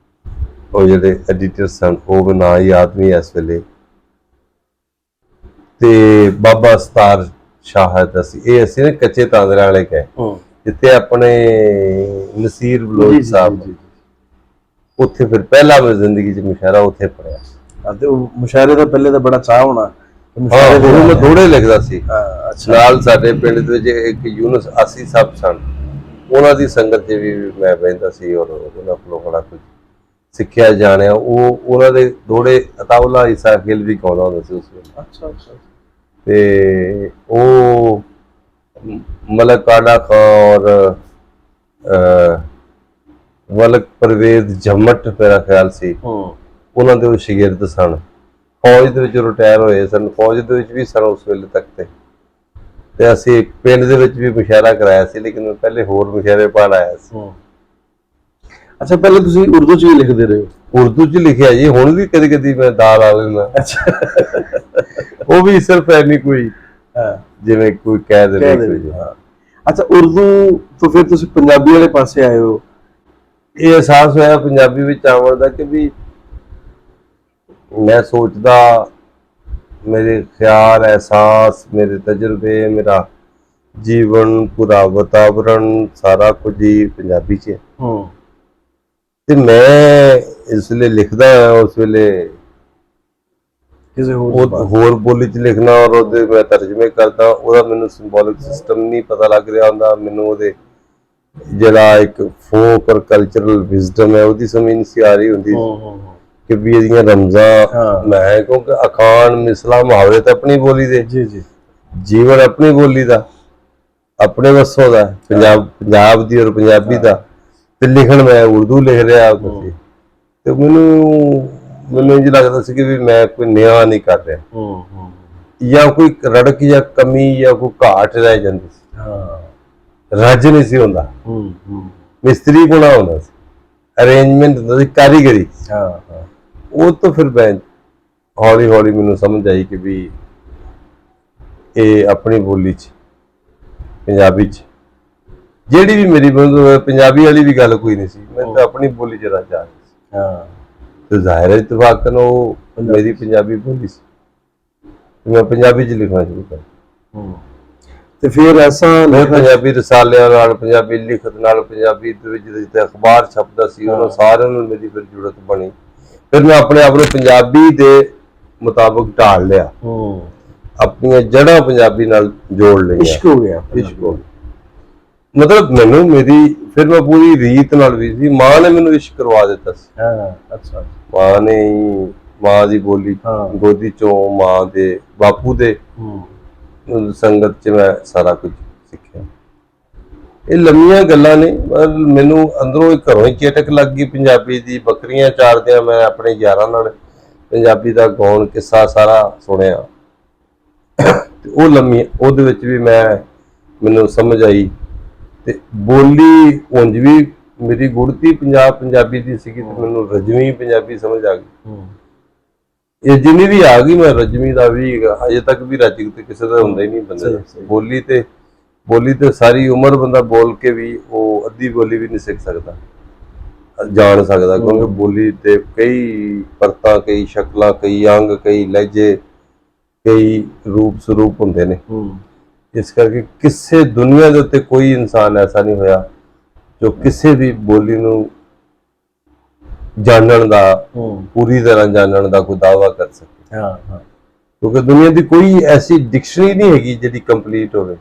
ਉਹ ਜਿਹੜੇ ਐਡੀਟਰ ਸਨ, ਉਹ ਵੀ ਨਾਂ ਯਾਦ ਨਹੀਂ ਇਸ ਵੇਲੇ, ਤੇ ਬਾਬਾ ਸਤਾਰ ਸ਼ਾਹਦ ਅਸੀਂ ਨਾ ਕੱਚੇ ਤਾਂਦਰਿਆਂ ਵਾਲੇ ਗਏ, ਜਿੱਥੇ ਆਪਣੇ ਨਸੀਰ ਬਲੋਚ ਸਾਹਿਬ, ਉੱਥੇ ਫਿਰ ਪਹਿਲਾ ਮੈਂ ਜ਼ਿੰਦਗੀ 'ਚ ਮੁਸ਼ਾਇਰਾ ਉੱਥੇ ਪੜਿਆ। ਤੇ ਉਹ ਮੁਸ਼ਾਇਰੇ ਦਾ ਪਹਿਲੇ ਤਾਂ ਬੜਾ ਚਾਹ ਹੋਣਾ। ਹਾਂ, ਮੈਂ ਥੋੜੇ ਲਿਖਦਾ ਸੀ। ਅੱਛਾ। ਨਾਲ ਸਾਡੇ ਪਿੰਡ ਦੇ ਵਿੱਚ ਇੱਕ ਯੂਨਸ ਆਸੀ ਸਾਹਿਬ ਸਨ, ਉਹਨਾਂ ਦੀ ਸੰਗਤ 'ਚ ਵੀ ਮੈਂ ਬਹਿੰਦਾ ਸੀ ਔਰ ਉਹਨਾਂ ਕੋਲੋਂ ਬੜਾ ਕੁਝ ਸਿੱਖਿਆ ਜਾਣਿਆ। ਉਹ ਉਹਨਾਂ ਦੇ ਦੋੜੇ ਅਤਾਉਲਾ ਈਸਾ ਗਿਲ ਵੀ ਗਾਉਂਦਾ ਹੁੰਦਾ ਸੀ ਉਸ ਵੇਲੇ। ਅੱਛਾ ਅੱਛਾ। ਤੇ ਉਹ ਮਲਕ ਕਾੜਾ ਖਾਂ ਔਰ ਮਲਕ ਪਰਵੇਜ਼ ਜੰਮਟ ਮੇਰਾ ਖਿਆਲ ਸੀ, ਉਹਨਾਂ ਦੇ ਉਹ ਸ਼ਾਗਿਰਦ ਸਨ। ਫੌਜ ਦੇ ਵਿੱਚ ਰਿਟਾਇਰ ਹੋਏ ਸਨ, ਫੌਜ ਦੇ ਵਿੱਚ ਵੀ ਸਨ ਉਸ ਵੇਲੇ ਤੱਕ। ਤੇ ਅਸੀਂ ਪਿੰਡ ਦੇ ਵਿੱਚ ਵੀ ਮੁਸ਼ਾਇਰਾ ਕਰਾਇਆ ਸੀ, ਲੇਕਿਨ ਮੈਂ ਪਹਿਲੇ ਹੋਰ ਮੁਸ਼ਾਇਰੇ ਪੜ੍ਹ ਆਇਆ ਸੀ। ਅੱਛਾ, ਪਹਿਲੇ ਤੁਸੀਂ ਉਰਦੂ 'ਚ ਵੀ ਲਿਖਦੇ ਰਹੇ ਹੋ? ਉਰਦੂ 'ਚ ਲਿਖਿਆ ਜੀ, ਹੁਣ ਵੀ ਕਦੇ ਕਦੀ ਮੈਂ ਦਾਲ ਆ ਲੈਂਦਾ। ਅੱਛਾ। ਉਹ ਵੀ ਸਿਰਫ ਐਨੀ ਕੋਈ ਜਿਵੇਂ ਕੋਈ ਕਹਿ ਦੇਵੇ। ਅੱਛਾ, ਉਰਦੂ ਤੋਂ ਫਿਰ ਤੁਸੀਂ ਪੰਜਾਬੀ ਵਾਲੇ ਪਾਸੇ ਆਏ ਹੋ। ਇਹ ਅਹਿਸਾਸ ਹੋਇਆ ਪੰਜਾਬੀ ਵਿੱਚ ਆਉਣ ਦਾ ਕਿ ਵੀ ਮੈਂ ਸੋਚਦਾ, ਮੇਰੇ ਖਿਆਲ, ਅਹਿਸਾਸ, ਮੇਰੇ ਤਜਰਬੇ, ਮੇਰਾ ਜੀਵਨ, ਪੂਰਾ ਵਾਤਾਵਰਨ, ਸਾਰਾ ਕੁਝ ਹੀ ਪੰਜਾਬੀ 'ਚ ਹੈ। ਤੇ ਮੈਂ ਇਸ ਵੇਲੇ ਲਿਖਦਾ ਉਸ ਵੇਲੇ ਕਿਸੇ ਹੋਰ ਬੋਲੀ 'ਚ ਲਿਖਣਾ ਔਰ ਉਹਦੇ ਮੈਂ ਤਰਜਮੇ ਕਰਦਾ, ਉਹਦਾ ਮੈਨੂੰ ਸਿੰਬੋਲਿਕ ਸਿਸਟਮ ਨਹੀਂ ਪਤਾ ਲੱਗ ਰਿਹਾ ਹੁੰਦਾ। ਮੈਨੂੰ ਉਹਦੇ ਜਿਹੜਾ ਇੱਕ ਫੋਕ ਔਰ ਕਲਚਰਲ ਵਿਜ਼ਡਮ ਹੈ ਉਹਦੀ ਸਮਝ ਨਹੀਂ ਆ ਰਹੀ ਹੁੰਦੀ ਕਿ ਵੀ ਇਹਦੀਆਂ ਰਮਜ਼ਾਂ ਮੈਂ, ਕਿਉਂਕਿ ਅਖਾਣ, ਮਿਸਲਾਂ, ਮੁਹਾਵਰੇ ਤਾਂ ਆਪਣੀ ਬੋਲੀ ਦੇ, ਜੀਵਨ ਆਪਣੀ ਬੋਲੀ ਦਾ, ਆਪਣੇ ਵੱਸੋਂ ਦਾ, ਪੰਜਾਬ ਦੀ ਔਰ ਪੰਜਾਬੀ ਦਾ, ਤੇ ਲਿਖਣ ਮੈਂ ਉਰਦੂ ਲਿਖ ਰਿਹਾ। ਤੇ ਮੈਨੂੰ ਇੰਝ ਲੱਗਦਾ ਸੀ ਕਿ ਵੀ ਮੈਂ ਕੋਈ ਨਿਆਂ ਨਹੀਂ ਕਰ ਰਿਹਾ, ਜਾਂ ਕੋਈ ਰੜਕ ਜਾਂ ਕਮੀ ਜਾਂ ਕੋਈ ਘਾਟ ਰਹਿ ਜਾਂਦੀ ਸੀ। ਰੱਜ ਨਹੀਂ ਸੀ ਹੁੰਦਾ, ਮਿਸਤਰੀ ਗੁਣਾ ਹੁੰਦਾ ਸੀ, ਅਰੇਂਜਮੈਂਟ ਹੁੰਦਾ ਸੀ, ਕਾਰੀਗਰੀ। ਉਹ ਤੋਂ ਫਿਰ ਮੈਂ ਹੌਲੀ ਹੌਲੀ ਮੈਨੂੰ ਸਮਝ ਆਈ ਕਿ ਵੀ ਇਹ ਆਪਣੀ ਬੋਲੀ 'ਚ, ਪੰਜਾਬੀ 'ਚ ਜਿਹੜੀ ਵੀ ਮੇਰੀ ਪੰਜਾਬੀ ਵਾਲੀ ਵੀ ਗੱਲ ਕੋਈ ਨਹੀਂ ਸੀ, ਮੈਂ ਤਾਂ ਆਪਣੀ ਬੋਲੀ 'ਚ ਰੱਜ ਆ ਰਿਹਾ ਸੀ। ਤੇ ਜ਼ਾਹਿਰ ਹੈ ਇਤਫਾਕਨ ਉਹ ਮੇਰੀ ਪੰਜਾਬੀ ਬੋਲੀ ਸੀ, ਮੈਂ ਪੰਜਾਬੀ 'ਚ ਲਿਖਣਾ ਸ਼ੁਰੂ ਕਰ। ਤੇ ਫਿਰ ਐਸਾ ਮੈਂ ਪੰਜਾਬੀ ਰਸਾਲਿਆਂ ਨਾਲ, ਪੰਜਾਬੀ ਲਿਖਤ ਨਾਲ, ਪੰਜਾਬੀ ਦੇ ਵਿੱਚ ਜਿੱਥੇ ਅਖਬਾਰ ਛਪਦਾ ਸੀ ਉਹਨਾਂ ਸਾਰਿਆਂ ਨੂੰ ਮੇਰੀ ਫਿਰ ਜ਼ਰੂਰਤ ਬਣੀ। ਫਿਰ ਮੈਂ ਆਪਣੇ ਆਪ ਨੂੰ ਪੰਜਾਬੀ ਦੇ ਮੁਤਾਬਕ ਢਾਲ ਲਿਆ, ਆਪਣੀਆਂ ਜੜ੍ਹਾਂ ਪੰਜਾਬੀ ਨਾਲ ਜੋੜ ਲਈਆਂ। ਇਸ਼ਕ ਹੋ ਗਿਆ, ਇਸ਼ਕ ਹੋ ਗਿਆ। ਮਤਲਬ ਮੈਨੂੰ ਮੇਰੀ ਫਿਰ ਮੈਂ ਪੂਰੀ ਰੀਤ ਨਾਲ ਵੀ ਸੀ, ਮਾਂ ਨੇ ਮੈਨੂੰ ਇਸ਼ਕ ਕਰਵਾ ਦਿੱਤਾ ਸੀ। ਅੱਛਾ। ਮਾਂ ਨੇ, ਮਾਂ ਦੀ ਬੋਲੀ ਗੋਦੀ ਚੋਂ, ਮਾਂ ਦੇ, ਬਾਪੂ ਦੇ ਸੰਗਤ 'ਚ ਮੈਂ ਸਾਰਾ ਕੁਝ ਸਿੱਖਿਆ। ਇਹ ਲੰਮੀਆਂ ਗੱਲਾਂ ਨੇ, ਮੈਨੂੰ ਅੰਦਰੋਂ ਘਰੋਂ ਹੀ ਚੇਟਕ ਲੱਗ ਗਈ ਪੰਜਾਬੀ ਦੀ। ਬੱਕਰੀਆਂ ਚਾਰਦਿਆਂ ਮੈਂ ਆਪਣੇ ਯਾਰਾਂ ਨਾਲ ਪੰਜਾਬੀ ਦਾ ਗਾਉਣ ਕਿੱਸਾ ਸਾਰਾ ਸੁਣਿਆ, ਤੇ ਉਹ ਲੰਮੀ, ਉਹਦੇ ਵਿੱਚ ਵੀ ਮੈਨੂੰ ਸਮਝ ਆਈ। ਤੇ ਬੋਲੀ ਉਂਝ ਵੀ ਮੇਰੀ ਗੁੜਤੀ ਪੰਜਾਬੀ ਦੀ ਸੀਗੀ, ਤੇ ਮੈਨੂੰ ਰਜਵੀਂ ਪੰਜਾਬੀ ਸਮਝ ਆ ਗਈ। ਇਹ ਜਿੰਨੀ ਵੀ ਆ ਗਈ, ਮੈਂ ਰਜਵੀਂ ਦਾ ਵੀ ਅਜੇ ਤੱਕ ਵੀ ਰੱਜ ਤੇ ਕਿਸੇ ਦਾ ਹੁੰਦਾ ਹੀ ਨਹੀਂ ਬੰਦੇ। ਬੋਲੀ ਤੇ ਸਾਰੀ ਉਮਰ ਬੰਦਾ ਬੋਲ ਕੇ ਵੀ ਉਹ ਅੱਧੀ ਬੋਲੀ ਵੀ ਨਹੀਂ ਸਿੱਖ ਸਕਦਾ, ਜਾਣ ਸਕਦਾ, ਕਿਉਂਕਿ ਬੋਲੀ ਤੇ ਕਈ ਪਰਤਾਂ, ਕਈ ਸ਼ਕਲਾਂ, ਕਈ ਅੰਗ, ਕਈ ਲਹਿਜੇ, ਕਈ ਰੂਪ ਸਰੂਪ ਹੁੰਦੇ ਨੇ। ਇਸ ਕਰਕੇ ਕਿਸੇ ਦੁਨੀਆ ਦੇ ਉੱਤੇ ਕੋਈ ਇਨਸਾਨ ਐਸਾ ਨਹੀਂ ਹੋਇਆ ਜੋ ਕਿਸੇ ਵੀ ਬੋਲੀ ਨੂੰ ਜਾਣਨ ਦਾ, ਪੂਰੀ ਤਰ੍ਹਾਂ ਜਾਣਨ ਦਾ ਕੋਈ ਦਾਅਵਾ ਕਰ ਸਕੇ। ਕਿਉਂਕਿ ਦੁਨੀਆ ਦੀ ਕੋਈ ਐਸੀ ਡਿਕਸ਼ਨਰੀ ਨਹੀਂ ਹੈਗੀ ਜਿਹੜੀ ਕੰਪਲੀਟ ਹੋਵੇ।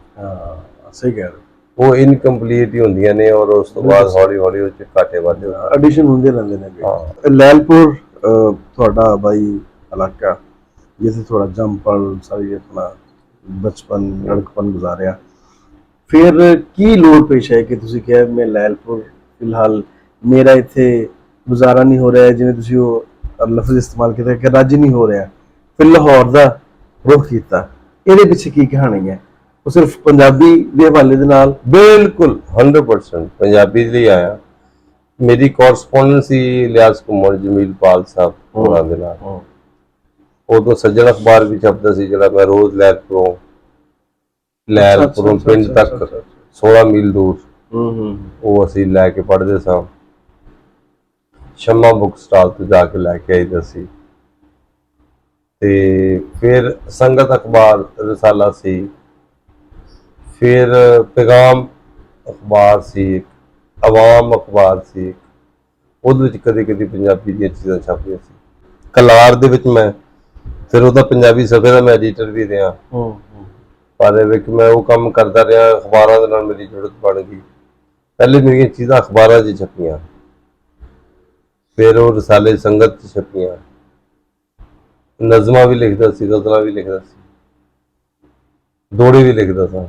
ਸਹੀ ਕਹਿ ਰਹੇ, ਉਹ ਇਨਕੰਪਲੀਟ ਹੀ ਹੁੰਦੀਆਂ ਨੇ, ਔਰ ਉਸ ਤੋਂ ਬਾਅਦ ਹੌਲੀ ਹੌਲੀ ਉਹ 'ਚ ਘਾਟੇ ਵਾਧੇ ਐਡੀਸ਼ਨ ਹੁੰਦੇ ਰਹਿੰਦੇ ਨੇ। ਲੈਲਪੁਰ ਤੁਹਾਡਾ ਬਾਈ ਇਲਾਕਾ, ਜਿੱਥੇ ਥੋੜਾ ਜੰਮਪਲ, ਸਾਰੀ ਆਪਣਾ ਬਚਪਨ, ਲੜਕਪਨ ਗੁਜ਼ਾਰਿਆ। ਫਿਰ ਕੀ ਲੋੜ ਪੇਸ਼ ਹੈ ਕਿ ਤੁਸੀਂ ਕਿਹਾ ਮੈਂ ਲੈਲਪੁਰ ਫਿਲਹਾਲ ਮੇਰਾ ਇੱਥੇ ਗੁਜ਼ਾਰਾ ਨਹੀਂ ਹੋ ਰਿਹਾ, ਜਿਵੇਂ ਤੁਸੀਂ ਉਹ ਲਫ਼ਜ਼ ਇਸਤੇਮਾਲ ਕੀਤਾ ਕਿ ਰੱਜ ਨਹੀਂ ਹੋ ਰਿਹਾ, ਫਿਰ ਲਾਹੌਰ ਦਾ ਰੁਖ ਕੀਤਾ? ਇਹਦੇ ਪਿੱਛੇ ਕੀ ਕਹਾਣੀ ਹੈ? ਉਹ ਸਿਰਫ ਪੰਜਾਬੀ ਦੇ ਹਵਾਲੇ ਦੇ ਨਾਲ? ਬਿਲਕੁਲ 100% ਪੰਜਾਬੀ ਲਈ ਆਇਆ। ਮੇਰੀ ਕੋਰਸਪੋਂਡੈਂਸ ਸੀ ਇਲਿਆਸ ਘੁੰਮਣ, ਜਮੀਲ ਪਾਲ ਸਾਹਿਬ ਹੋਰਾਂ ਦੇ ਨਾਲ। ਉਦੋਂ ਸੱਜਣ ਅਖਬਾਰ ਵੀ ਛਪਦਾ ਸੀ, ਜਿਹੜਾ ਮੈਂ ਰੋਜ਼ ਲੈਲਪੁਰੋਂ ਪਿੰਡ ਤੱਕ 16 ਮੀਲ ਦੂਰ, ਉਹ ਅਸੀਂ ਲੈ ਕੇ ਪੜ੍ਹਦੇ ਸਾਂ। ਸ਼ਮਾ ਬੁੱਕ ਸਟਾਲ ਤੋਂ ਜਾ ਕੇ ਲੈ ਕੇ ਆਈਦਾ ਸੀ। ਤੇ ਫਿਰ ਸੰਗਤ ਅਖਬਾਰ, ਰਸਾਲਾ ਸੀ, ਫਿਰ ਪੈਗਾਮ ਅਖਬਾਰ ਸੀ, ਇੱਕ ਆਵਾਮ ਅਖਬਾਰ ਸੀ ਇੱਕ, ਉਹਦੇ ਵਿੱਚ ਕਦੇ ਕਦੇ ਪੰਜਾਬੀ ਦੀਆਂ ਚੀਜ਼ਾਂ ਛਪਦੀਆਂ ਸੀ। ਕਲਾਰ ਦੇ ਵਿੱਚ ਮੈਂ ਫਿਰ ਉਹਦਾ ਪੰਜਾਬੀ ਸਫ਼ੇ ਦਾ ਮੈਂ ਐਡੀਟਰ ਵੀ ਰਿਹਾ। ਪਰ ਇਹ ਵਿੱਚ ਮੈਂ ਉਹ ਕੰਮ ਕਰਦਾ ਰਿਹਾ, ਅਖਬਾਰਾਂ ਦੇ ਨਾਲ ਮੇਰੀ ਜੁੜਤ ਬਣ ਗਈ। ਪਹਿਲੇ ਮੇਰੀਆਂ ਚੀਜ਼ਾਂ ਅਖਬਾਰਾਂ 'ਚ ਛਪੀਆਂ, ਫਿਰ ਉਹ ਰਸਾਲੇ ਸੰਗਤ 'ਚ ਛਪੀਆਂ, ਨਜ਼ਮਾਂ ਵੀ ਲਿਖਦਾ ਸੀ, ਗਜ਼ਲਾਂ ਵੀ ਲਿਖਦਾ ਸੀ, ਦੋੜੇ ਵੀ ਲਿਖਦਾ ਸਾਂ।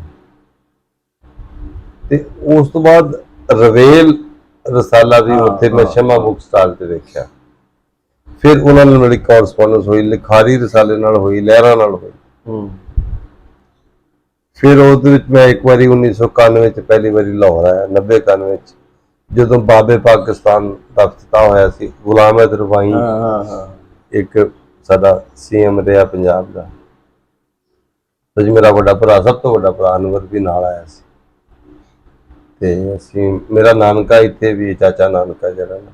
ਤੇ ਉਸ ਤੋਂ ਬਾਅਦ ਰਵੇਲ ਰਸਾਲਾ ਵੀ ਉੱਥੇ ਮੈਂ ਸ਼ਮਾ ਬੁੱਕ ਸਟਾਲ ਤੇ ਵੇਖਿਆ। ਫਿਰ ਉਹਨਾਂ ਨਾਲ ਮੇਰੀ ਕੋਰਸਪੋਂਡੈਂਸ ਹੋਈ, ਲਿਖਾਰੀ ਰਸਾਲੇ ਨਾਲ ਹੋਈ, ਲਹਿਰਾਂ ਨਾਲ ਹੋਈ। ਫਿਰ ਉਹਦੇ ਵਿੱਚ ਮੈਂ ਇੱਕ ਵਾਰੀ 1991 ਚ ਪਹਿਲੀ ਵਾਰੀ ਲਾਹੌਰ ਆਇਆ, 90-91 ਚ, ਜਦੋਂ ਬਾਬੇ ਪਾਕਿਸਤਾਨ ਦਾ ਇਫਤਤਾਹ ਹੋਇਆ ਸੀ। ਗੁਲਾਮ ਅਹਿਦ ਰਵਾਈ ਇੱਕ ਸਾਡਾ CM ਰਿਹਾ ਪੰਜਾਬ ਦਾ, ਤੇ ਮੇਰਾ ਵੱਡਾ ਭਰਾ, ਸਭ ਤੋਂ ਵੱਡਾ ਭਰਾ ਅਨਵਰ ਵੀ ਨਾਲ ਆਇਆ ਸੀ। ਤੇ ਅਸੀਂ, ਮੇਰਾ ਨਾਨਕਾ ਇੱਥੇ ਵੀ, ਚਾਚਾ ਨਾਨਕਾ ਜਿਹੜਾ ਨਾ,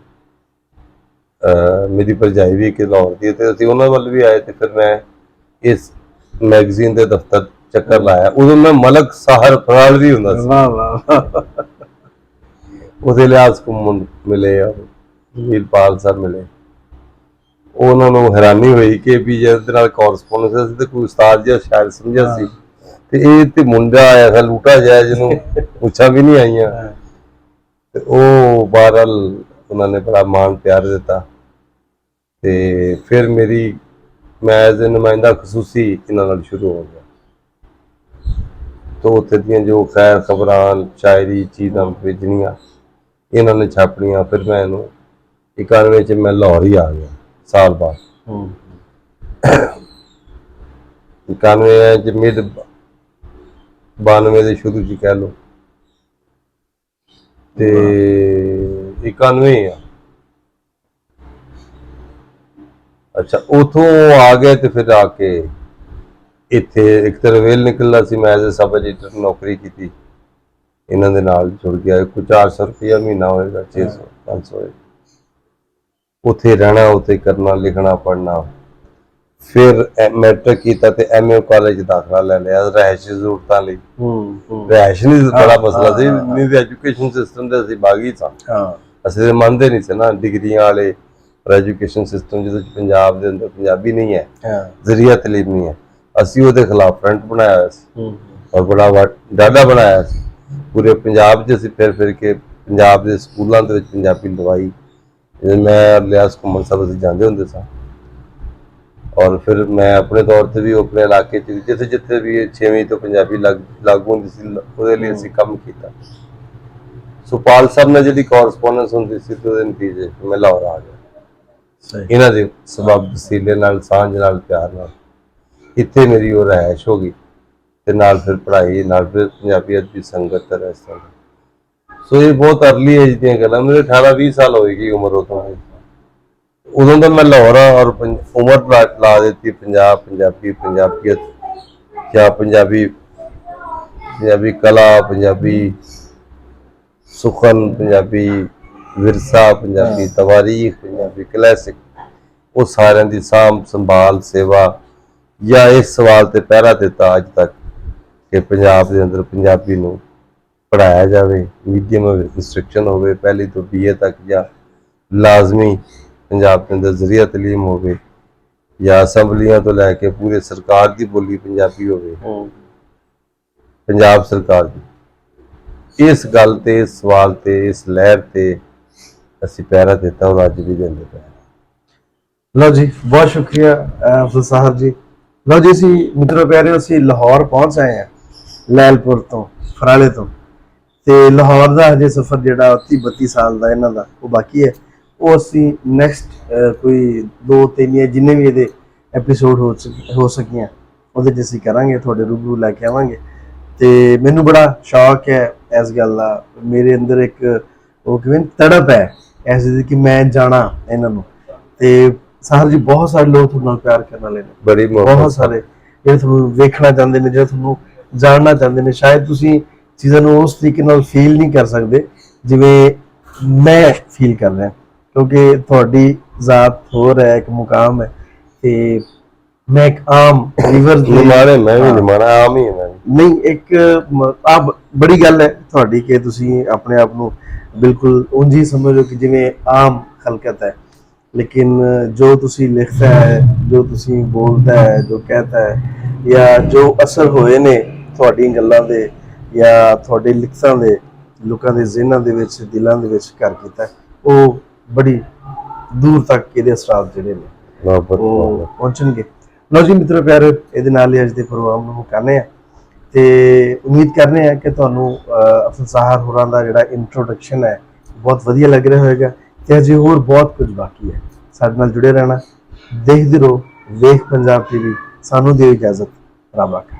ਮੇਰੀ ਭਰਜਾਈ ਵੀ ਕਿ ਲਾਹੌਰ ਦੀ, ਤੇ ਅਸੀਂ ਉਹਨਾਂ ਵੱਲ ਵੀ ਆਏ। ਤੇ ਫਿਰ ਮੈਂ ਇਸ ਮੈਗਜ਼ੀਨ ਦੇ ਦਫ਼ਤਰ ਚੱਕਰ ਲਾਇਆ। ਉਦੋਂ ਮੈਂ ਮਲਕ ਸਾਹਰ ਫਰਾਲ ਵੀ ਹੁੰਦਾ ਸੀ। ਵਾਹ ਵਾਹ। ਉਹਦੇ ਲਿਆਸ ਘੁੰਮਣ ਮਿਲੇ, ਵੀਰਪਾਲ ਸਰ ਮਿਲੇ। ਉਹਨਾਂ ਨੂੰ ਹੈਰਾਨੀ ਹੋਈ ਕਿ ਵੀ ਜਿਹਦੇ ਨਾਲ ਕੋਰਸਪੋਂਡੈਂਸ ਸੀ ਤੇ ਕੋਈ ਉਸਤਾਦ ਜਿਹਾ ਸ਼ਾਇਦ ਸਮਝਿਆ ਸੀ, ਤੇ ਇਹ ਤੇ ਮੁੰਡਾ ਆਇਆ ਹੈ ਲੂਟਾ ਜਿਹਾ ਜਿਹਨੂੰ ਪੁੱਛਾਂ ਵੀ ਨਹੀਂ ਆਈਆਂ। ਤੇ ਉਹ ਬਹਰਹਾਲ ਉਹਨਾਂ ਨੇ ਬੜਾ ਮਾਣ ਪਿਆਰ ਦਿੱਤਾ। ਤੇ ਫਿਰ ਮੈਂ ਐਜ਼ ਏ ਨੁਮਾਇੰਦਾ ਖਸੂਸੀ ਇਹਨਾਂ ਨਾਲ ਸ਼ੁਰੂ ਹੋ ਗਿਆ। ਤੋਂ ਉੱਥੇ ਦੀਆਂ ਜੋ ਖੈਰ ਖਬਰਾਂ, ਸ਼ਾਇਰੀ, ਚੀਜ਼ਾਂ ਭੇਜਣੀਆਂ, ਇਹਨਾਂ ਨੇ ਛਾਪਣੀਆਂ। ਫਿਰ ਮੈਂ ਇਹਨੂੰ 91 ਚ ਮੈਂ ਲਾਹੌਰ ਹੀ ਆ ਗਿਆ ਸਾਲ ਬਾਅਦ। 91 ਚ ਮਿਡ 92 ਦੇ ਸ਼ੁਰੂ ਚ ਕਹਿ ਲਓ, ਤੇ 91 ਆ। ਅੱਛਾ, ਉਥੋਂ ਆ ਗਏ ਤੇ ਫਿਰ ਆ ਕੇ ਇੱਥੇ ਇੱਕ ਤਾਂ ਰਵੇਲ ਨਿਕਲਦਾ ਸੀ। ਮੈਂ ਐਜ਼ ਏ ਸਬ ਐਡੀਟਰ ਨੌਕਰੀ ਕੀਤੀ, ਇਹਨਾਂ ਦੇ ਨਾਲ ਜੁੜ ਗਿਆ। ਕੋਈ 400 ਰੁਪਇਆ ਮਹੀਨਾ ਹੋਏਗਾ, 600 500 ਹੋਏਗਾ। ਉੱਥੇ ਰਹਿਣਾ, ਉੱਥੇ ਕਰਨਾ, ਲਿਖਣਾ, ਪੜ੍ਹਨਾ। ਫਿਰ ਮੈਟ੍ਰਿਕ ਕੀਤਾ ਤੇ MA ਕਾਲਜ ਦਾਖਲਾ ਲੈ ਲਿਆ ਰਿਹਾਇਸ਼ੀ ਜ਼ਰੂਰਤਾਂ ਲਈ। ਰਿਹਾਇਸ਼ ਨਹੀਂ ਬੜਾ ਮਸਲਾ ਸੀ, ਨਹੀਂ ਤੇ ਐਜੂਕੇਸ਼ਨ ਸਿਸਟਮ ਦੇ ਅਸੀਂ ਬਾਗੀ ਸਾਂ। ਅਸੀਂ ਤੇ ਮੰਨਦੇ ਨਹੀਂ ਸੀ ਨਾ ਡਿਗਰੀਆਂ ਵਾਲੇ ਐਜੂਕੇਸ਼ਨ ਸਿਸਟਮ, ਜਿਹਦੇ ਚ ਪੰਜਾਬ ਦੇ ਅੰਦਰ ਪੰਜਾਬੀ ਨਹੀਂ ਹੈ, ਜ਼ਰੀਆ ਤਲੀਮ ਨਹੀਂ ਹੈ। ਅਸੀਂ ਉਹਦੇ ਖਿਲਾਫ ਫਰੰਟ ਬਣਾਇਆ ਹੋਇਆ ਸੀ, ਔਰ ਬੜਾ ਡਾਢਾ ਬਣਾਇਆ ਸੀ। ਪੂਰੇ ਪੰਜਾਬ 'ਚ ਅਸੀਂ ਫਿਰ ਕੇ ਪੰਜਾਬ ਦੇ ਸਕੂਲਾਂ ਦੇ ਵਿੱਚ ਪੰਜਾਬੀ ਲਵਾਈ। ਮੈਂ ਲਿਆਸ ਘੁੰਮਣ ਸਭ ਅਸੀਂ ਜਾਂਦੇ ਹੁੰਦੇ ਸਾਂ। ਔਰ ਫਿਰ ਮੈਂ ਆਪਣੇ ਤੌਰ ਤੇ ਵੀ ਆਪਣੇ ਇਲਾਕੇ 'ਚ ਜਿੱਥੇ ਜਿੱਥੇ ਵੀ 6ਵੀਂ ਤੋਂ ਪੰਜਾਬੀ ਲਾਗੂ ਹੁੰਦੀ ਸੀ, ਉਹਦੇ ਲਈ ਅਸੀਂ ਕੰਮ ਕੀਤਾ। ਸੁਪਾਲ ਸਾਹਿਬ ਨਾਲ ਜਿਹੜੀ ਕੋਰਸਪੋਂਡੈਂਸ ਹੁੰਦੀ ਸੀ, ਤੇ ਉਹਦੇ ਨਤੀਜੇ ਮੈਂ ਲਾਹੌਰ ਆ ਗਿਆ। ਇਹਨਾਂ ਦੇ ਸਬਬ ਵਸੀਲੇ ਨਾਲ, ਸਾਂਝ ਨਾਲ, ਪਿਆਰ ਨਾਲ ਇੱਥੇ ਮੇਰੀ ਉਹ ਰਿਹਾਇਸ਼ ਹੋ ਗਈ, ਤੇ ਨਾਲ ਫਿਰ ਪੜ੍ਹਾਈ, ਨਾਲ ਫਿਰ ਪੰਜਾਬੀ ਅਦਬੀ ਸੰਗਤ ਦਾ ਇਸ ਤਰ੍ਹਾਂ। ਸੋ ਇਹ ਬਹੁਤ ਅਰਲੀ ਏਜ ਦੀਆਂ ਗੱਲਾਂ। ਮੇਰੇ 18-20 ਸਾਲ ਹੋਏਗੀ ਉਮਰ ਉਦੋਂ ਦਾ ਮੈਂ ਲਾਹੌਰ ਆ, ਔਰ ਉਮਰ ਲਾ ਦਿੱਤੀ ਪੰਜਾਬੀਅਤ ਜਾਂ ਪੰਜਾਬੀ ਕਲਾ, ਪੰਜਾਬੀ ਸੁਖਨ, ਪੰਜਾਬੀ ਵਿਰਸਾ, ਪੰਜਾਬੀ ਤਵਾਰੀਖ, ਪੰਜਾਬੀ ਕਲਾਸਿਕ, ਉਹ ਸਾਰਿਆਂ ਦੀ ਸਾਂਭ ਸੰਭਾਲ, ਸੇਵਾ, ਜਾਂ ਇਸ ਸਵਾਲ ਤੇ ਪਹਿਰਾ ਦਿੱਤਾ ਅੱਜ ਤੱਕ ਕਿ ਪੰਜਾਬ ਦੇ ਅੰਦਰ ਪੰਜਾਬੀ ਨੂੰ ਪੜ੍ਹਾਇਆ ਜਾਵੇ, ਮੀਡੀਅਮ ਆਫ ਇੰਸਟਰਕਸ਼ਨ ਹੋਵੇ, ਪਹਿਲੀ ਤੋਂ BA ਤੱਕ, ਜਾਂ ਲਾਜ਼ਮੀ ਪੰਜਾਬ ਦੇ ਅੰਦਰ ਜ਼ਰੀਆ ਤਲੀਮ ਹੋਵੇ, ਜਾਂ ਅਸੈਂਬਲੀਆਂ ਤੋਂ ਲੈ ਕੇ ਪੂਰੇ ਸਰਕਾਰ ਦੀ ਬੋਲੀ ਪੰਜਾਬੀ ਹੋਵੇ, ਪੰਜਾਬ ਸਰਕਾਰ ਦੀ। ਇਸ ਗੱਲ ਤੇ, ਇਸ ਸਵਾਲ ਤੇ, ਇਸ ਲਹਿਰ ਤੇ ਅਸੀਂ ਪਹਿਰਾ ਦਿੱਤਾ, ਔਰ ਅੱਜ ਵੀ ਦਿੰਦੇ ਪਏ। ਲਓ ਜੀ, ਬਹੁਤ ਸ਼ੁਕਰੀਆ ਅਫਜ਼ਲ ਸਾਹਿਬ ਜੀ। ਲਓ ਜੀ, ਅਸੀਂ ਮਿੱਤਰੋ ਪਿਆਰਿਓ, ਅਸੀਂ ਲਾਹੌਰ ਪਹੁੰਚ ਆਏ ਹਾਂ ਲੈਲਪੁਰ ਤੋਂ, ਫਰਾਲੇ ਤੋਂ। ਤੇ ਲਾਹੌਰ ਦਾ ਹਜੇ ਸਫ਼ਰ ਜਿਹੜਾ 30-32 ਸਾਲ ਦਾ ਇਹਨਾਂ ਦਾ ਉਹ ਬਾਕੀ ਹੈ। ਉਹ ਅਸੀਂ ਨੈਕਸਟ ਕੋਈ 2-3 ਜਿੰਨੇ ਵੀ ਇਹਦੇ ਐਪੀਸੋਡ ਹੋ ਸਕੀਆਂ ਉਹਦੇ 'ਚ ਅਸੀਂ ਕਰਾਂਗੇ, ਤੁਹਾਡੇ ਰੂਬਰੂ ਲੈ ਕੇ ਆਵਾਂਗੇ। ਤੇ ਮੈਨੂੰ ਬੜਾ ਸ਼ੌਕ ਹੈ ਇਸ ਗੱਲ ਦਾ, ਮੇਰੇ ਅੰਦਰ ਇੱਕ ਉਹ ਕਿਵੇਂ ਤੜਪ ਹੈ ਐਸੀ ਦੀ ਕਿ ਮੈਂ ਜਾਣਾ ਇਹਨਾਂ ਨੂੰ। ਤੇ ਸਾਹਿਬ ਜੀ, ਬਹੁਤ ਸਾਰੇ ਲੋਕ ਤੁਹਾਨੂੰ ਪਿਆਰ ਕਰਨ ਵਾਲੇ ਨੇ, ਬੜੀ ਬਹੁਤ ਸਾਰੇ ਜਿਹੜੇ ਤੁਹਾਨੂੰ ਵੇਖਣਾ ਚਾਹੁੰਦੇ ਨੇ, ਜਿਹੜੇ ਤੁਹਾਨੂੰ ਜਾਣਨਾ ਚਾਹੁੰਦੇ ਨੇ। ਸ਼ਾਇਦ ਤੁਸੀਂ ਚੀਜ਼ਾਂ ਨੂੰ ਉਸ ਤਰੀਕੇ ਨਾਲ ਫੀਲ ਨਹੀਂ ਕਰ ਸਕਦੇ ਜਿਵੇਂ ਮੈਂ ਫੀਲ ਕਰ ਰਿਹਾ, ਕਿਉਂਕਿ ਤੁਹਾਡੀ ਜ਼ਾਤ ਹੋਰ ਹੈ, ਇੱਕ ਮੁਕਾਮ ਹੈ, ਤੇ ਮੈਂ ਇੱਕ ਆਮ ਲੀਵਰ ਨਿਮਾਣੇ, ਮੈਂ ਵੀ ਨਿਮਾਣਾ, ਆਮ ਹੀ ਹੈ। ਨਹੀਂ ਇੱਕ ਆ ਬੜੀ ਗੱਲ ਹੈ ਤੁਹਾਡੀ ਕਿ ਤੁਸੀਂ ਆਪਣੇ ਆਪ ਨੂੰ ਬਿਲਕੁਲ ਉਂਝ ਹੀ ਸਮਝੋ ਕਿ ਜਿਵੇਂ ਆਮ ਖਲਕਤ ਹੈ, ਲੇਕਿਨ ਜੋ ਤੁਸੀਂ ਲਿਖਦਾ ਹੈ, ਜੋ ਤੁਸੀਂ ਬੋਲਦਾ ਹੈ, ਜੋ कहता ਹੈ, ਜਾਂ ਜੋ ਅਸਰ ਹੋਏ ਨੇ ਤੁਹਾਡੀਆਂ ਗੱਲਾਂ ਦੇ ਜਾਂ ਤੁਹਾਡੇ ਲਿਖਤਾਂ ਦੇ ਲੋਕਾਂ ਦੇ ਜ਼ਿਹਨਾਂ ਦੇ ਵਿੱਚ, ਦਿਲਾਂ ਦੇ ਵਿੱਚ ਘਰ ਕੀਤਾ, ਉਹ ਬੜੀ ਦੂਰ ਤੱਕ ਇਹਦੇ ਅਸਰਾਤ ਜਿਹੜੇ ਨੇ ਮੁਹੱਬਤ ਉਹ ਪਹੁੰਚਣਗੇ। ਲਓ ਜੀ ਮਿੱਤਰੋ ਪਿਆਰੇ, ਇਹਦੇ ਨਾਲ ਹੀ ਅੱਜ ਦੇ ਪ੍ਰੋਗਰਾਮ ਨੂੰ ਮੁਕਾਉਂਦੇ ਆ ਤੇ ਉਮੀਦ ਕਰਨੇ ਆ ਕਿ ਤੁਹਾਨੂੰ ਅਫਜ਼ਲ ਸਾਹਰ ਹੋਰਾਂ ਦਾ ਜਿਹੜਾ ਇੰਟਰੋਡਕਸ਼ਨ ਹੈ ਬਹੁਤ ਵਧੀਆ ਲੱਗ ਰਿਹਾ ਹੋਵੇਗਾ ਤੇ ਅਜੇ ਹੋਰ ਬਹੁਤ ਕੁਝ ਬਾਕੀ ਹੈ। ਸਾਡੇ ਨਾਲ ਜੁੜੇ ਰਹਿਣਾ, ਦੇਖਦੇ ਰਹੋ ਵੇਖ ਪੰਜਾਬ ਟੀਵੀ। ਸਾਨੂੰ ਦਿਓ ਇਜਾਜ਼ਤ, ਰੱਬ ਰਾਖਾ।